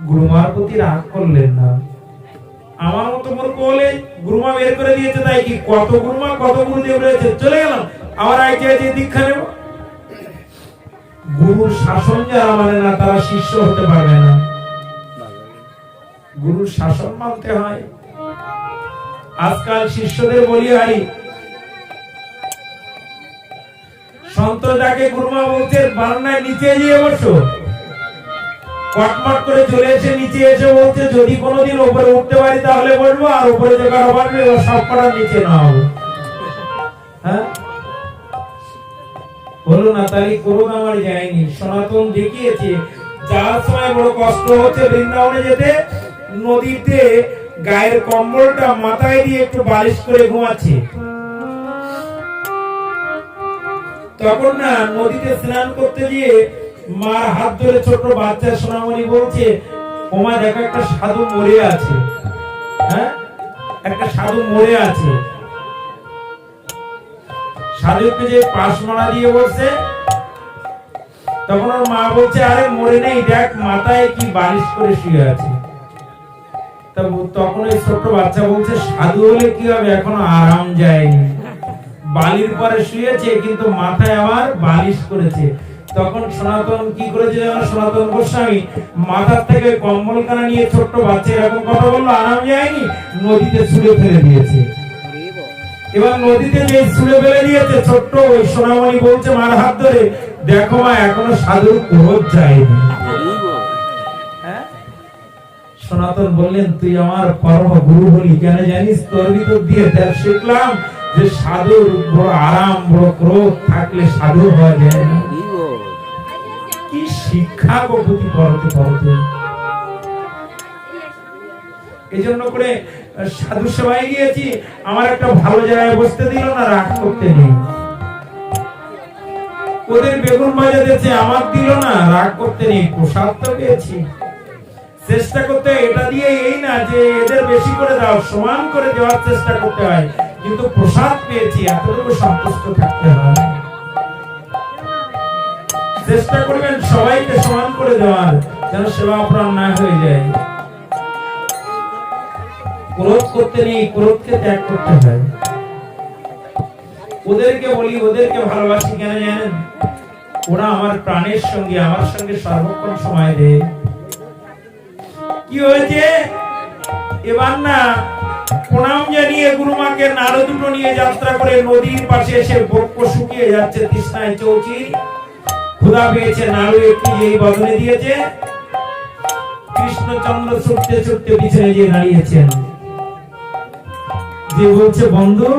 গুরুমার প্রতি রাগ করলেন না। আমার মতো মূর্খ হলে গুরুমা বের করে দিয়েছে, তাই কি কত গুরুমা কত গুরুদেব রয়েছে, চলে গেলাম, আবার আইতে আইতে দীক্ষা নেব। গুরুর শাসন যারা মানে না তারা শিষ্য হতে পারবে না। গুরুর শাসন মানতে হয়। আজকাল শিষ্যদের বলি হারি, সন্তটাকে গুরুমা বলছে বারান্দায় নিচে গিয়ে বসো, কটমট করে চলে এসে নিচে এসে বলছে, যদি কোনোদিন উপরে উঠতে পারি তাহলে বসবো, আর উপরে যে কারো বাড়বে ও সব কটা নিচে না হবে। হ্যাঁ বলো না, তাই করুন আমার যায়নি। সনাতন দেখিয়েছে, যার সময় বড় কষ্ট হচ্ছে বৃন্দাবনে যেতে, নদীতে গায়ের কম্বলটা মাথায় দিয়ে একটু বালিশ করে ঘুমাচ্ছে। তখন না নদীতে স্নান করতে গিয়ে মার হাত ধরে ছোট বাচ্চা সোনামণি বলছে, ওমা দেখো একটা সাধু মরে আছে। হ্যাঁ, একটা সাধু মরে আছে। সাধুকে যে পাশ মারা দিয়ে বলছে, তখন ওর মা বলছে, আরে মরে নেই, দেখ মাথায় কি বালিশ করে শুয়ে আছে। তখন ওই ছোট্ট বাচ্চা বলছে, সাধু হলে কি হবে, এখনো আরাম যায়নি, বালির পরে শুয়েছে কিন্তু মাথায় আবার বালিশ করেছে। তখন সনাতন কি করেছে জানো? সনাতন গোস্বামী মাথার থেকে কম্বলখানা নিয়ে ছোট্ট বাচ্চা এরকম কথা বললো, আরাম যায়নি, নদীতে ছুঁড়ে ফেলে দিয়েছে। এবার নদীতে যে ছুঁড়ে ফেলে দিয়েছে, ছোট্ট ওই সোনামণি বলছে মার হাত ধরে, দেখো মা এখনো সাধুর ক্রোধ যায়নি। সনাতন বললেন, তুই আমার পরম গুরু হলি, কেন জানিস? তোর ভিতর দিয়ে শিখলাম যে সাধুর বড় আরাম, বড় ক্রোধ থাকলে সাধু হওয়া যায় না। কি শিক্ষা গো পুঁথি পড়তে পড়তে। এই জন্য করে সাধু সেবায় গিয়েছি, আমার একটা ভালো জায়গায় বসতে দিল না, রাগ করতে নেই। ওদের বেগুন ভাজা দিয়েছে, আমার দিল না, রাগ করতে নেই। প্রসাদ তো পেয়েছি, চেষ্টা করতে এটা দিয়ে এই না যে এদের বেশি করে দাও, সমান করে দেওয়ার চেষ্টা করতে হয়। কিন্তু প্রসাদ পেয়েছি, এতটুকু সন্তুষ্ট থাকতে হয়। চেষ্টা করবেন সবাইকে সমান করে দেওয়ার, যেন সেবা প্রাণ না হয়ে যায়। ক্রোধ করতে নেই, ক্রোধকে ত্যাগ করতে হয়। ওদেরকে বলি, ওদেরকে ভালোবাসি কেন জানেন? ওরা আমার প্রাণের সঙ্গে, আমার সঙ্গে সর্বক্ষণ সময় দেয়। কি হয়েছে এবার না, প্রণাম জানিয়ে গুরুমাকে নাড়ু দুটো নিয়ে যাত্রা করে নদীর পাশে এসে বক্ষ শুকিয়ে যাচ্ছে, তৃষ্ণায় চৌচি, ক্ষুধা পেয়েছে, নাড়ু একটি যেই বদনে দিয়েছে, কৃষ্ণচন্দ্র ছুটতে ছুটতে পিছনে গিয়ে দাঁড়িয়েছেন। যে বলছে, বন্ধু,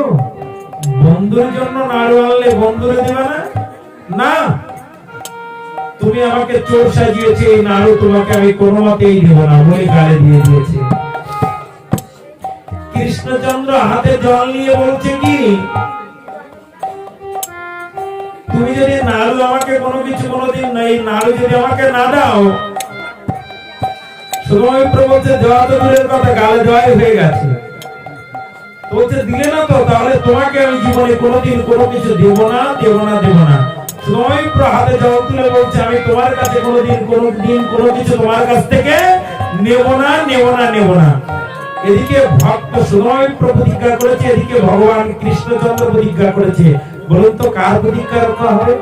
বন্ধুর জন্য নাড়ু আনলে বন্ধুরে দেবে না? না, তুমি আমাকে চোর সাজিয়েছে, এই নাড়ু তোমাকে আমি কোনো মতেই দেব না বলে গালে দিয়ে দিয়েছে। কৃষ্ণচন্দ্র হাতে জল নিয়ে বলছে কি, তুমি যদি নাড়ু আমাকে কোনো কিছু কোনোদিন নেই, নাড়ু যদি আমাকে না দাও, শুধুমাত্র বলছে দেওয়া তো দূরের কথা, গালে দেওয়াই হয়ে গেছে। বলছে দিলে না তো, তাহলে তোমাকে আমি জীবনে কোনোদিন কোনো কিছু দেব না, দেব না, দেব না। শুধুমাত্র হাতে জল তুলে বলছে, আমি তোমার কাছে কোনোদিন কোনো কিছু তোমার কাছ থেকে নেব না, নেব না, নেব না। এদিকে ভক্ত শুধুমাত্র প্রতিজ্ঞা করেছে, এদিকে ভগবান কৃষ্ণচন্দ্র প্রতিজ্ঞা করেছে। বলুন তো কার প্রতিজ্ঞা রক্ষা হবে?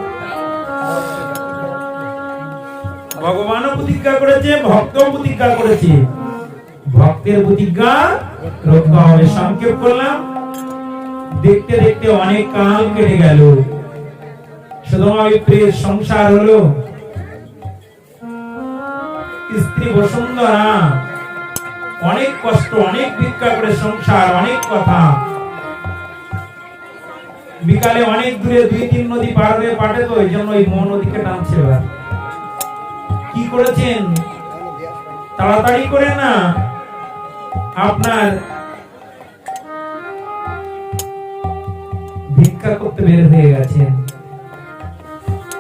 ভগবানও প্রতিজ্ঞা করেছে, ভক্তও প্রতিজ্ঞা করেছে। ভক্তের প্রতিজ্ঞা রক্ষা হবে। সংক্ষেপ করলাম, দেখতে দেখতে অনেক কাল কেটে গেল। সুধমাবিপ্রের সংসার হলো। স্ত্রী বসুন্ধরা অনেক কষ্ট, অনেক ভিক্ষা করে সংসার, অনেক কথা। বিকালে অনেক দূরে 2-3 নদী পার হয়ে পাঠে, তো এই জন্য ওই মন নদীকে টানছে। এবার কি করেছেন? তাড়াতাড়ি করে না আপনার ভিক্ষা করতে বের হয়ে গেছেন।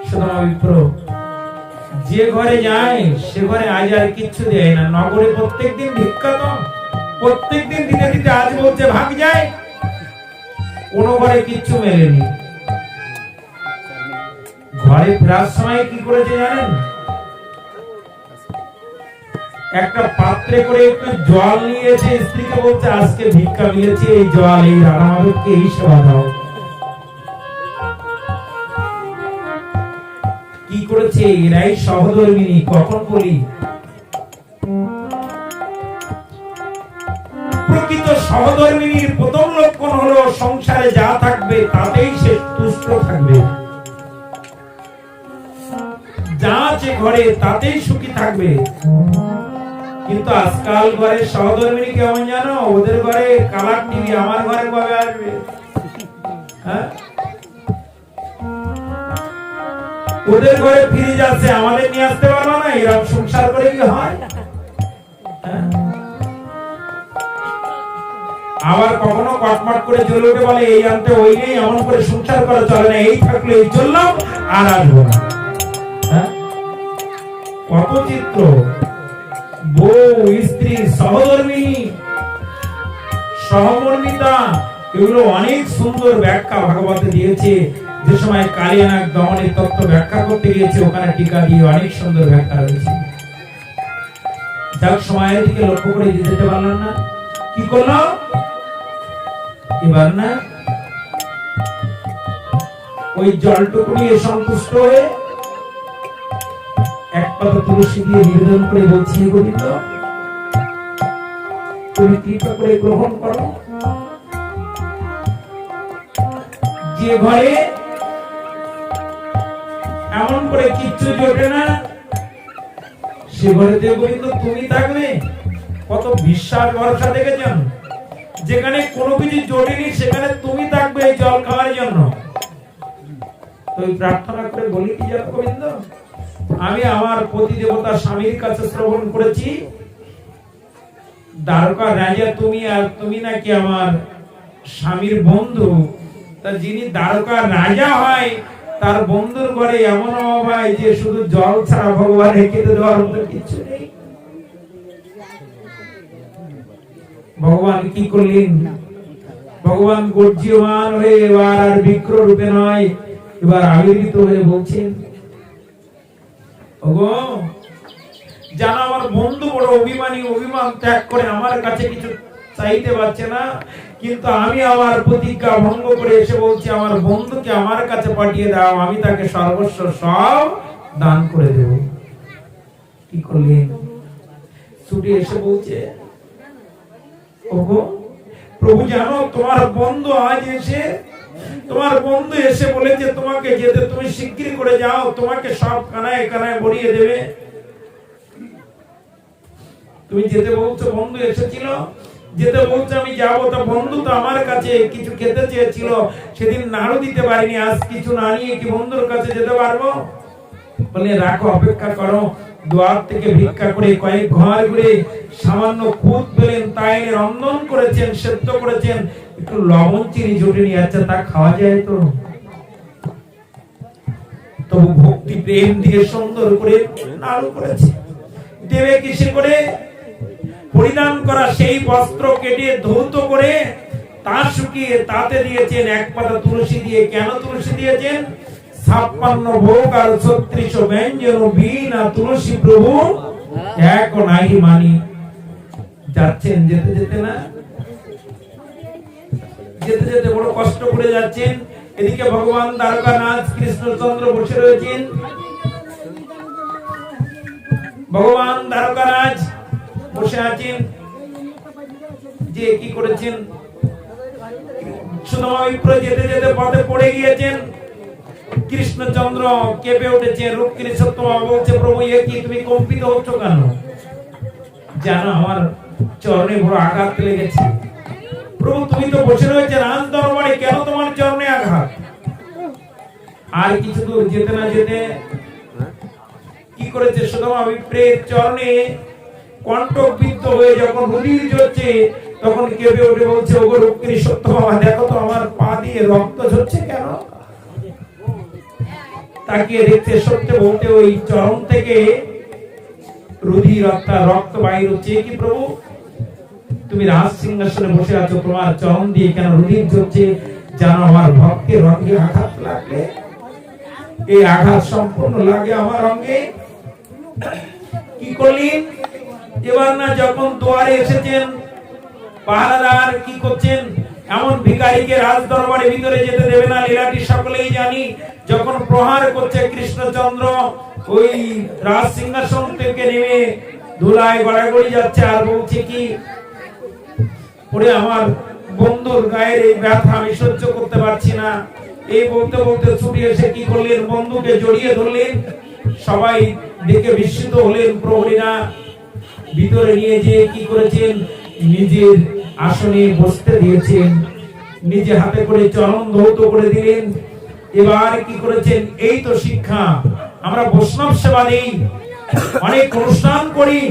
সুধমাবিপ্র যে ঘরে যায় সে ঘরে আজ আর কিচ্ছু দেয় না। নগরে প্রত্যেকদিন ভিক্ষা, তো প্রত্যেকদিন দিতে দিতে আজ বলছে ভাগ যায়, কোন ঘরে কিচ্ছু মেলেনি। ঘরে ফেরার সময় কি করেছে জানেন? একটা পাত্রে করে একটু জল নিয়েছে, স্ত্রীকে বলছে আজকে ভিক্ষা মিলেছে, এই জল, এই রাধামাধবকে এই সেবা দাও। কি করেছে? এরাই সহধর্মিনী। কখন বলি, প্রকৃত সহধর্মিনীর প্রথম লক্ষণ হলো সংসারে যা থাকবে তাতেই সে তুষ্ট থাকবে, যা আছে ঘরে তাতেই সুখী থাকবে। কিন্তু আজকাল ঘরে সহধর্মিনী কেমন জানো? ওদের ঘরে কালার টিভি, আমার ঘরে কবে আসবে? হ্যাঁ, ওদের ঘরে ফিরে যাচ্ছে, আমাদের নিয়ে আসতে পারবো না। এরকম সংসার করে কি হয়? আবার কখনো কটমট করে চলে উঠে বলে এই আনতে ওই নেই, এমন করে সংসার করা চলে না, এই থাকলে এই চললাম, আর আসবো না। কত চিত্র! বউ, স্ত্রী, সহধর্মিনী, সহমর্মিতা, এগুলো অনেক সুন্দর ব্যাখ্যা ভাগবতে দিয়েছে। যে সময় কালিয়ানাগ দমনের তত্ত্ব ব্যাখ্যা করতে গিয়েছে, ওখানে টিকা দিয়ে অনেক সুন্দর ব্যাখ্যা রয়েছে। যাক, সময়ের দিকে লক্ষ্য করে যেতে পারলাম না। কি করলো এবার? না ওই জলটুকু নিয়ে সন্তুষ্ট হয়ে এক পাতা তুলসী দিয়ে নিবেদন করে বলছি, গোবিন্দ তুমি কৃপা করে গ্রহণ করো। যে ঘরে এমন করে কিচ্ছু জোটে না, সে ঘরে গোবিন্দ তুমি থাকবে। কত বিশ্বাস ভরসা দেখেছেন? যেখানে কোনো কিছু জোটেনি সেখানে তুমি থাকবে এই জল খাওয়ার জন্য। তো প্রার্থনা করে বলি কি জানো গোবিন্দ, আমি আমার পতি দেবতা স্বামীর কাছে শ্রবণ করেছি দ্বারকা রাজা তুমি, আর তুমি নাকি আমার স্বামীর বন্ধু। তা যিনি দ্বারকা রাজা হয় তার বন্ধুর ঘরে এমন অভাব যে শুধু জল ছাড়া ভগবান খেতে দেওয়ার মতো কিছু নেই। ভগবান কি করলেন? ভগবান গর্জীয়মান হয়ে এবার আর বিক্র রূপে নয়, এবার আবির্ভূত হয়ে বলছেন, ওগো জানো আমার বন্ধু বড় অভিমানী, অভিমান ত্যাগ করে আমার কাছে কিছু চাইতে পারছে না, কিন্তু আমি আমার প্রতিজ্ঞা ভঙ্গ করে এসে বলছি আমার বন্ধুকে আমার কাছে পাঠিয়ে দাও, আমি তাকে সর্বস্ব সব দান করে দেব। কি করলেন? ছুটে এসে বলছে, ওগো প্রভু জানো তোমার বন্ধু আজ এসে, তোমার বন্ধু এসে বলেছে তোমাকে যেতে, তুমি শিগগির করে যাও, তোমাকে সব কানায় কানায় ভরিয়ে দেবে। তুমি যেতে বলছো, বন্ধু এসেছিল, যেতে বলছো আমি যাবো, তা বন্ধু তো আমার কাছে কিছু খেতে চেয়েছিল, সেদিন নাড়ু দিতে পারিনি, আজ কিছু না নিয়ে কি বন্ধুর কাছে যেতে পারবো? বলে রাখো, অপেক্ষা করো। দুয়ার থেকে ভিক্ষা করে কয়েক ঘর ঘুরে সামান্য খুদ পেলেন, তাই রন্ধন করেছেন, সেদ্ধ করেছেন, একটু লবণ চিনি জুটে আচ্ছা তা খাওয়া যায় তো? তবু ভক্তি প্রেম দিয়ে সুন্দর করে নাড়ু করেছে। দেবে কিসে করে? পরিধান করা সেই বস্ত্র কেটে ধৌত করে তা শুকিয়ে তাতে দিয়েছেন এক পাতা তুলসী দিয়ে। কেন তুলসী দিয়েছেন? 56 ভোগ আর 36 ব্যঞ্জন বিনা তুলসী প্রভু এক নাই মানি। যাচ্ছেন যেতে যেতে না, যেতে যেতে বড় কষ্ট করে যাচ্ছেন। এদিকে ভগবান দ্বারকানাথ কৃষ্ণচন্দ্র বসে রয়েছেন। ভগবান দ্বারকানাথ বসে আছেন, যে কি করেছেন, সুদামা বিপ্র যেতে যেতে পথে পড়ে গিয়েছেন। কৃষ্ণচন্দ্র কেঁপে উঠেছে। রুক্মিণী সত্যমা বলছে, প্রভু এ কি, তুমি কম্পিত হচ্ছ কেন? জানো আমার চরণে বড় আঘাত লেগেছে। প্রভু তুমি তো বসে রয়েছে রাজ দরবারে, কেন তোমার চরণে আঘাত? আর কিছু দূর যেতে না যেতে কি করেছে, সুদামা বিপ্রের চরণে কণ্ঠবিদ্ধ হয়ে যখন রুধির ঝরছে তখন কেঁপে উঠে বলছে, ওগো রুক্মিণী সত্যমা, দেখো তো আমার পা দিয়ে রক্ত ঝরছে কেন? তাকিয়ে দেখতে সত্যি বলতে ওই চরণ থেকে রুধির রক্ত বাইর হচ্ছে। কি প্রভু, তুমি রাজ সিংহাসনে বসে আছো, তোমার চরণ দিয়ে কেন রুধির ঝরছে? জানো আমার ভক্তের রঙে আঘাত লাগলে, এই আঘাত সম্পূর্ণ লাগে আমার অঙ্গে। কি করলেন? এবার না যখন দুয়ারে এসেছেন, পাহারাদার কি করছেন, এমন ভিখারিকে রাজ দরবারে ভিতরে যেতে দেবে না, লীলাটি সকলেই জানি। যখন প্রহার করছে কৃষ্ণচন্দ্র, ওই রাজ সিংহাসন থেকে নেমে ধুলায় গড়াগড়ি যাচ্ছে আর বলছে কি, পরে আমার বন্ধুর গায়ের এই ব্যথা আমি সহ্য করতে পারছি না। এই বলতে বলতে ছুটে এসে কি করলেন, বন্ধুকে জড়িয়ে ধরলেন। সবাই দেখে বিস্মিত হলেন। প্রহরীরা ভিতরে নিয়ে যে কি করেছেন, নিজের আসনে বসতে দিয়েছেন, নিজে হাতে করে চরণ ধৌত করে দিলেন। এবার কি করেছেন, এই তো শিক্ষা। আমরা বৈষ্ণব সেবা দেই, অনেক অনুষ্ঠান করি,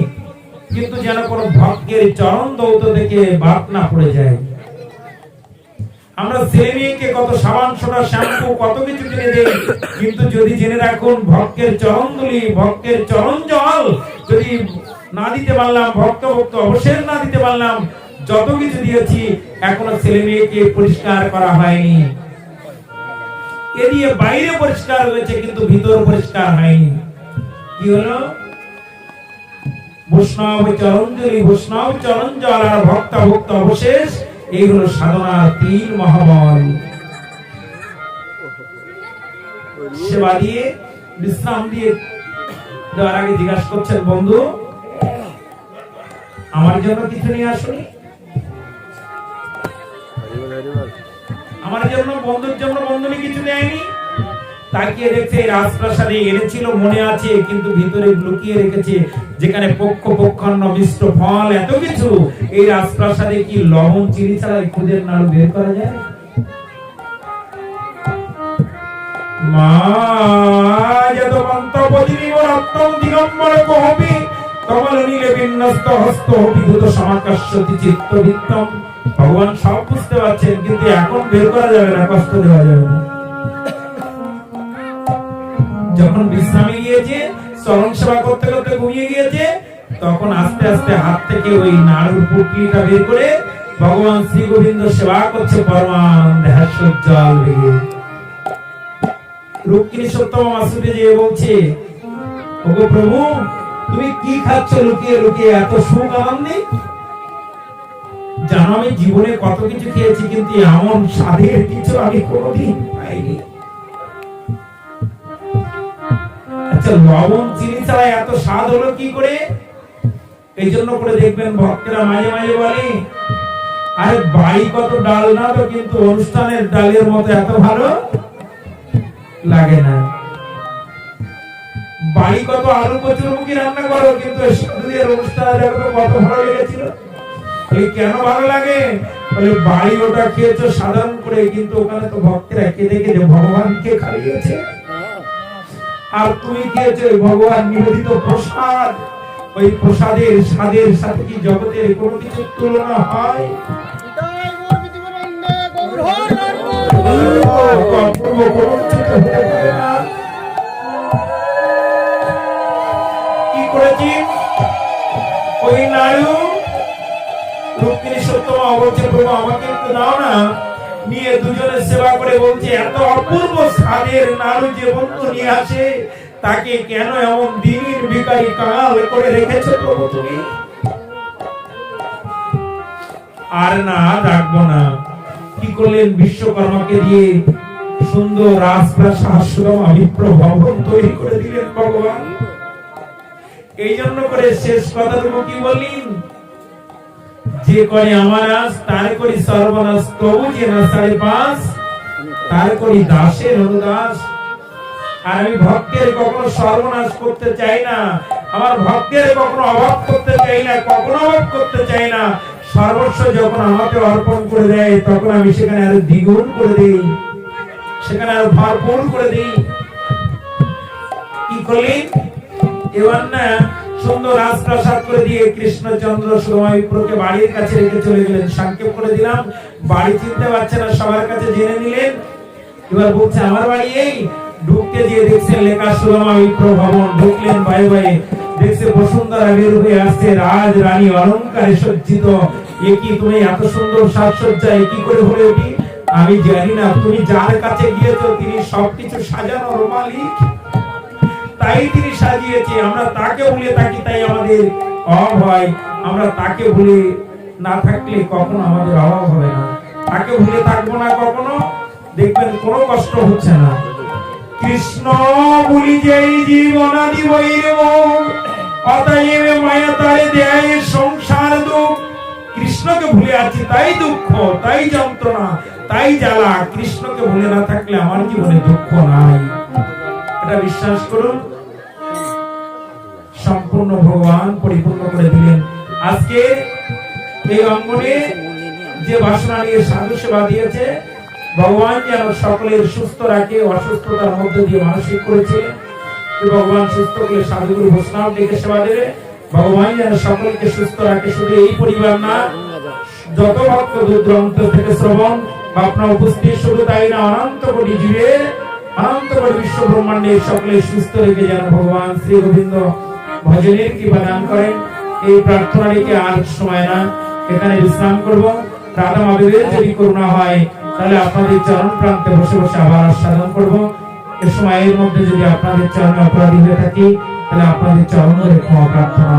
কিন্তু যেন কোন ভক্তের চরণ ধৌত থেকে বাদ না পড়ে যায়। আমরা ছেলে মেয়েকে কত সাবান সোনা শ্যাম্পু কত কিছু কিনে দেই, কিন্তু যদি জেনে রাখুন ভক্তের চরণ ধুলি, ভক্তের চরণ জল যদি না দিতে পারলাম, ভক্ত অবশ্যই না দিতে পারলাম, যত কিছু দিয়েছি এখনো ছেলে মেয়েকে পরিষ্কার করা হয়নি। এ দিয়ে বাইরে পরিষ্কার হয়েছে কিন্তু ভিতর পরিষ্কার হয়নি। কি হলো? বৈষ্ণব চরণ জলি, বৈষ্ণব চরণ জল আর ভক্ত অবশেষ, এই হলো সাধনার 3 মহাবল। সেবা দিয়ে বিশ্রাম দিয়ে দেওয়ার আগে জিজ্ঞাসা করছেন, বন্ধু আমার জন্য কিছু নিয়ে আসুনি? আমার জন্য, বন্ধুর জন্য বন্ধুনি কিছু দেয়নি? তাকিয়ে দেখছে এই রাজপ্রাসাদে এনেছিল মনে আছে, কিন্তু ভিতরে লুকিয়ে রেখেছে, যেখানে পক্ষান্ন মিষ্ট ফল এত কিছু, এই রাজপ্রাসাদে কি লবণ চিনি ছাড়া খুদের নাড়ু বের করা যায়? মা যত মন্তব্য দিগম্বর কহবি কমল নীলে বিন্যস্ত হস্ত বিধুত সমাকাশ্যতি চিত্তভিত্তম। ভগবান সব বুঝতে পারছেন, কিন্তু এখন বের করা যাবে না, কষ্ট দেওয়া যাবে না। যখন বিশ্রামে গিয়েছে, চরণ সেবা করতে করতে ঘুমিয়ে গিয়েছে, তখন আস্তে আস্তে হাত থেকে ওই নাড়ুর পুটলিটা বের করে ভগবান শ্রী গোবিন্দ সেবা করছে পরমানন্দে হাস্যোজ্জ্বল বেগে। রুক্মিণী সত্যভামা মাসুদে যে বলছে, ওগো প্রভু, তুমি কি খাচ্ছ লুকিয়ে লুকিয়ে, এত সুখ আনন্দে? জানো আমি জীবনে কত কিছু খেয়েছি, কিন্তু এমন স্বাদের কিছু আমি কোনোদিন পাইনি। আচ্ছা, লবণ চিনি ছাড়া এত স্বাদ হলো কি করে? এই জন্য করে দেখবেন ভক্তরা মাঝে মাঝে বলে, আরে বাড়ি কত ডাল না তো, কিন্তু অনুষ্ঠানের ডালের মতো এত ভালো লাগে না। বাড়ি কত আলু কচুরমুখী রান্না করো, কিন্তু অনুষ্ঠানে দেখো কত ভালো লেগেছিল। কেন ভালো লাগে? বলে বাড়ি ওটা খেয়েছো সাধারণ করে, কিন্তু ওখানে তো ভক্তরা কেঁদে কেঁদে ভগবানকে খাইয়েছে, আর তুমি খেয়েছো ভগবান নিবেদিত প্রসাদ। ওই প্রসাদের স্বাদের সাথে কি জগতের কোনো কিছু তুলনা হয়? কি করেছি ওই নাড়ু? রুক্মিণী সত্যভামা বলছে, প্রভু আমাকে একটু দাও না। নিয়ে দুজনে সেবা করে বলছে, এত অপূর্ব স্বাদের নাড়ু যে বন্ধু নিয়ে আসে, তাকে কেন এমন দিনের ভিখারি কাল করে রেখেছো প্রভু তুমি? আর না রাখবো না। কি করলেন? বিশ্বকর্মাকে দিয়ে সুন্দর রাজপ্রাসাদ সুরমাভিপ্র ভবন তৈরি করে দিলেন ভগবান। এই জন্য করে শেষ কথাটুকু কি বললেন? যে করে আমার আজ, তার করি সর্বনাশ, তবু যে না 5.5 তার করি দাসের অনুদাস। আর আমি ভক্তের কখনো সর্বনাশ করতে চাই না, আমার ভক্তের কখনো অভাব করতে চাই না, কখনো অভাব করতে চাই না। সর্বস্ব যখন আমাকে অর্পণ করে দেয়, তখন আমি সেখানে আরো দ্বিগুণ করে দিই, সেখানে আরো ভরপুর করে দিই। কি করলেন? এবার না সুন্দর রাজপ্রাসাদ করে দিয়ে কৃষ্ণচন্দ্র সুরমাভিপ্রকে বাড়ির কাছে রেখে চলে গেলেন। সংক্ষেপ করে দিলাম, বাড়ি চিনতে পারছে না, সবার কাছে জেনে নিলেন। এবার বলছে আমার বাড়ি এই। ঢুকতে গিয়ে দেখছেন লেখা সুরমাভিপ্র ভবন। ঢুকলেন ভয়ে ভয়ে, দেখছে বসুন্ধরা বের হয়ে আসছে, রাজ রানী অলঙ্কারে সজ্জিত। এ কি তুমি এত সুন্দর সাজসজ্জায় কি করে হলে ওঠি? আমি জানি না, তুমি যার কাছে গিয়েছো তিনি সবকিছু সাজানোর মালিক, তাই তিনি সাজিয়েছে। আমরা তাকে ভুলে থাকি, তাই আমাদের অভাব হয়। আমরা তাকে ভুলে না থাকলে কখনো আমাদের অভাব হবে না। তাকে ভুলে থাকবো না কখনো, দেখবেন কোনো কষ্ট হচ্ছে না। কৃষ্ণ ভুলি যেই জীবনাদি বৈরব, অতএব মায়া তারে দেয় সংসার দুঃখ। কৃষ্ণকে ভুলে আছি তাই দুঃখ, তাই যন্ত্রণা, তাই জ্বালা। কৃষ্ণকে ভুলে না থাকলে আমার জীবনে দুঃখ নাই। এটা বিশ্বাস করুন, সম্পূর্ণ ভগবান পরিপূর্ণ করে দিলেন। আজকে এই অঙ্গনে যে বাসনা নিয়ে সাধু সেবা দিয়েছে, ভগবান যেন সকলের সুস্থ রাখে। অসুস্থতার মধ্যে দিয়ে মানসিক করেছে, ভগবান সুস্থ করে সাধুগুরু বৈষ্ণব ডেকে সেবা দেবে। ভগবান যেন সকলকে সুস্থ রাখে। শুধু এই পরিবার না, যত ভক্ত দূর দূরান্ত থেকে শ্রবণ ভাবনা উপস্থিত, শুধু তাই না, অনন্ত কোটি জীবের, অনন্ত কোটি বিশ্ব ব্রহ্মাণ্ডের সকলে সুস্থ রেখে যেন ভগবান শ্রী গোবিন্দ ভজনের কৃপা দান করেন। এই প্রার্থনা রেখে আর সময় না, এখানে বিশ্রাম করব। রাধা মাধবের যদি করুণা হয়, তাহলে আপনাদের চরণ প্রান্তে বসে বসে আবার আস্বাদন করব। এ সময়ের মধ্যে যদি আপনাদের চরণে অপরাধী হয়ে থাকি, তাহলে আপনাদের চরণ ধরে ক্ষমা প্রার্থনা।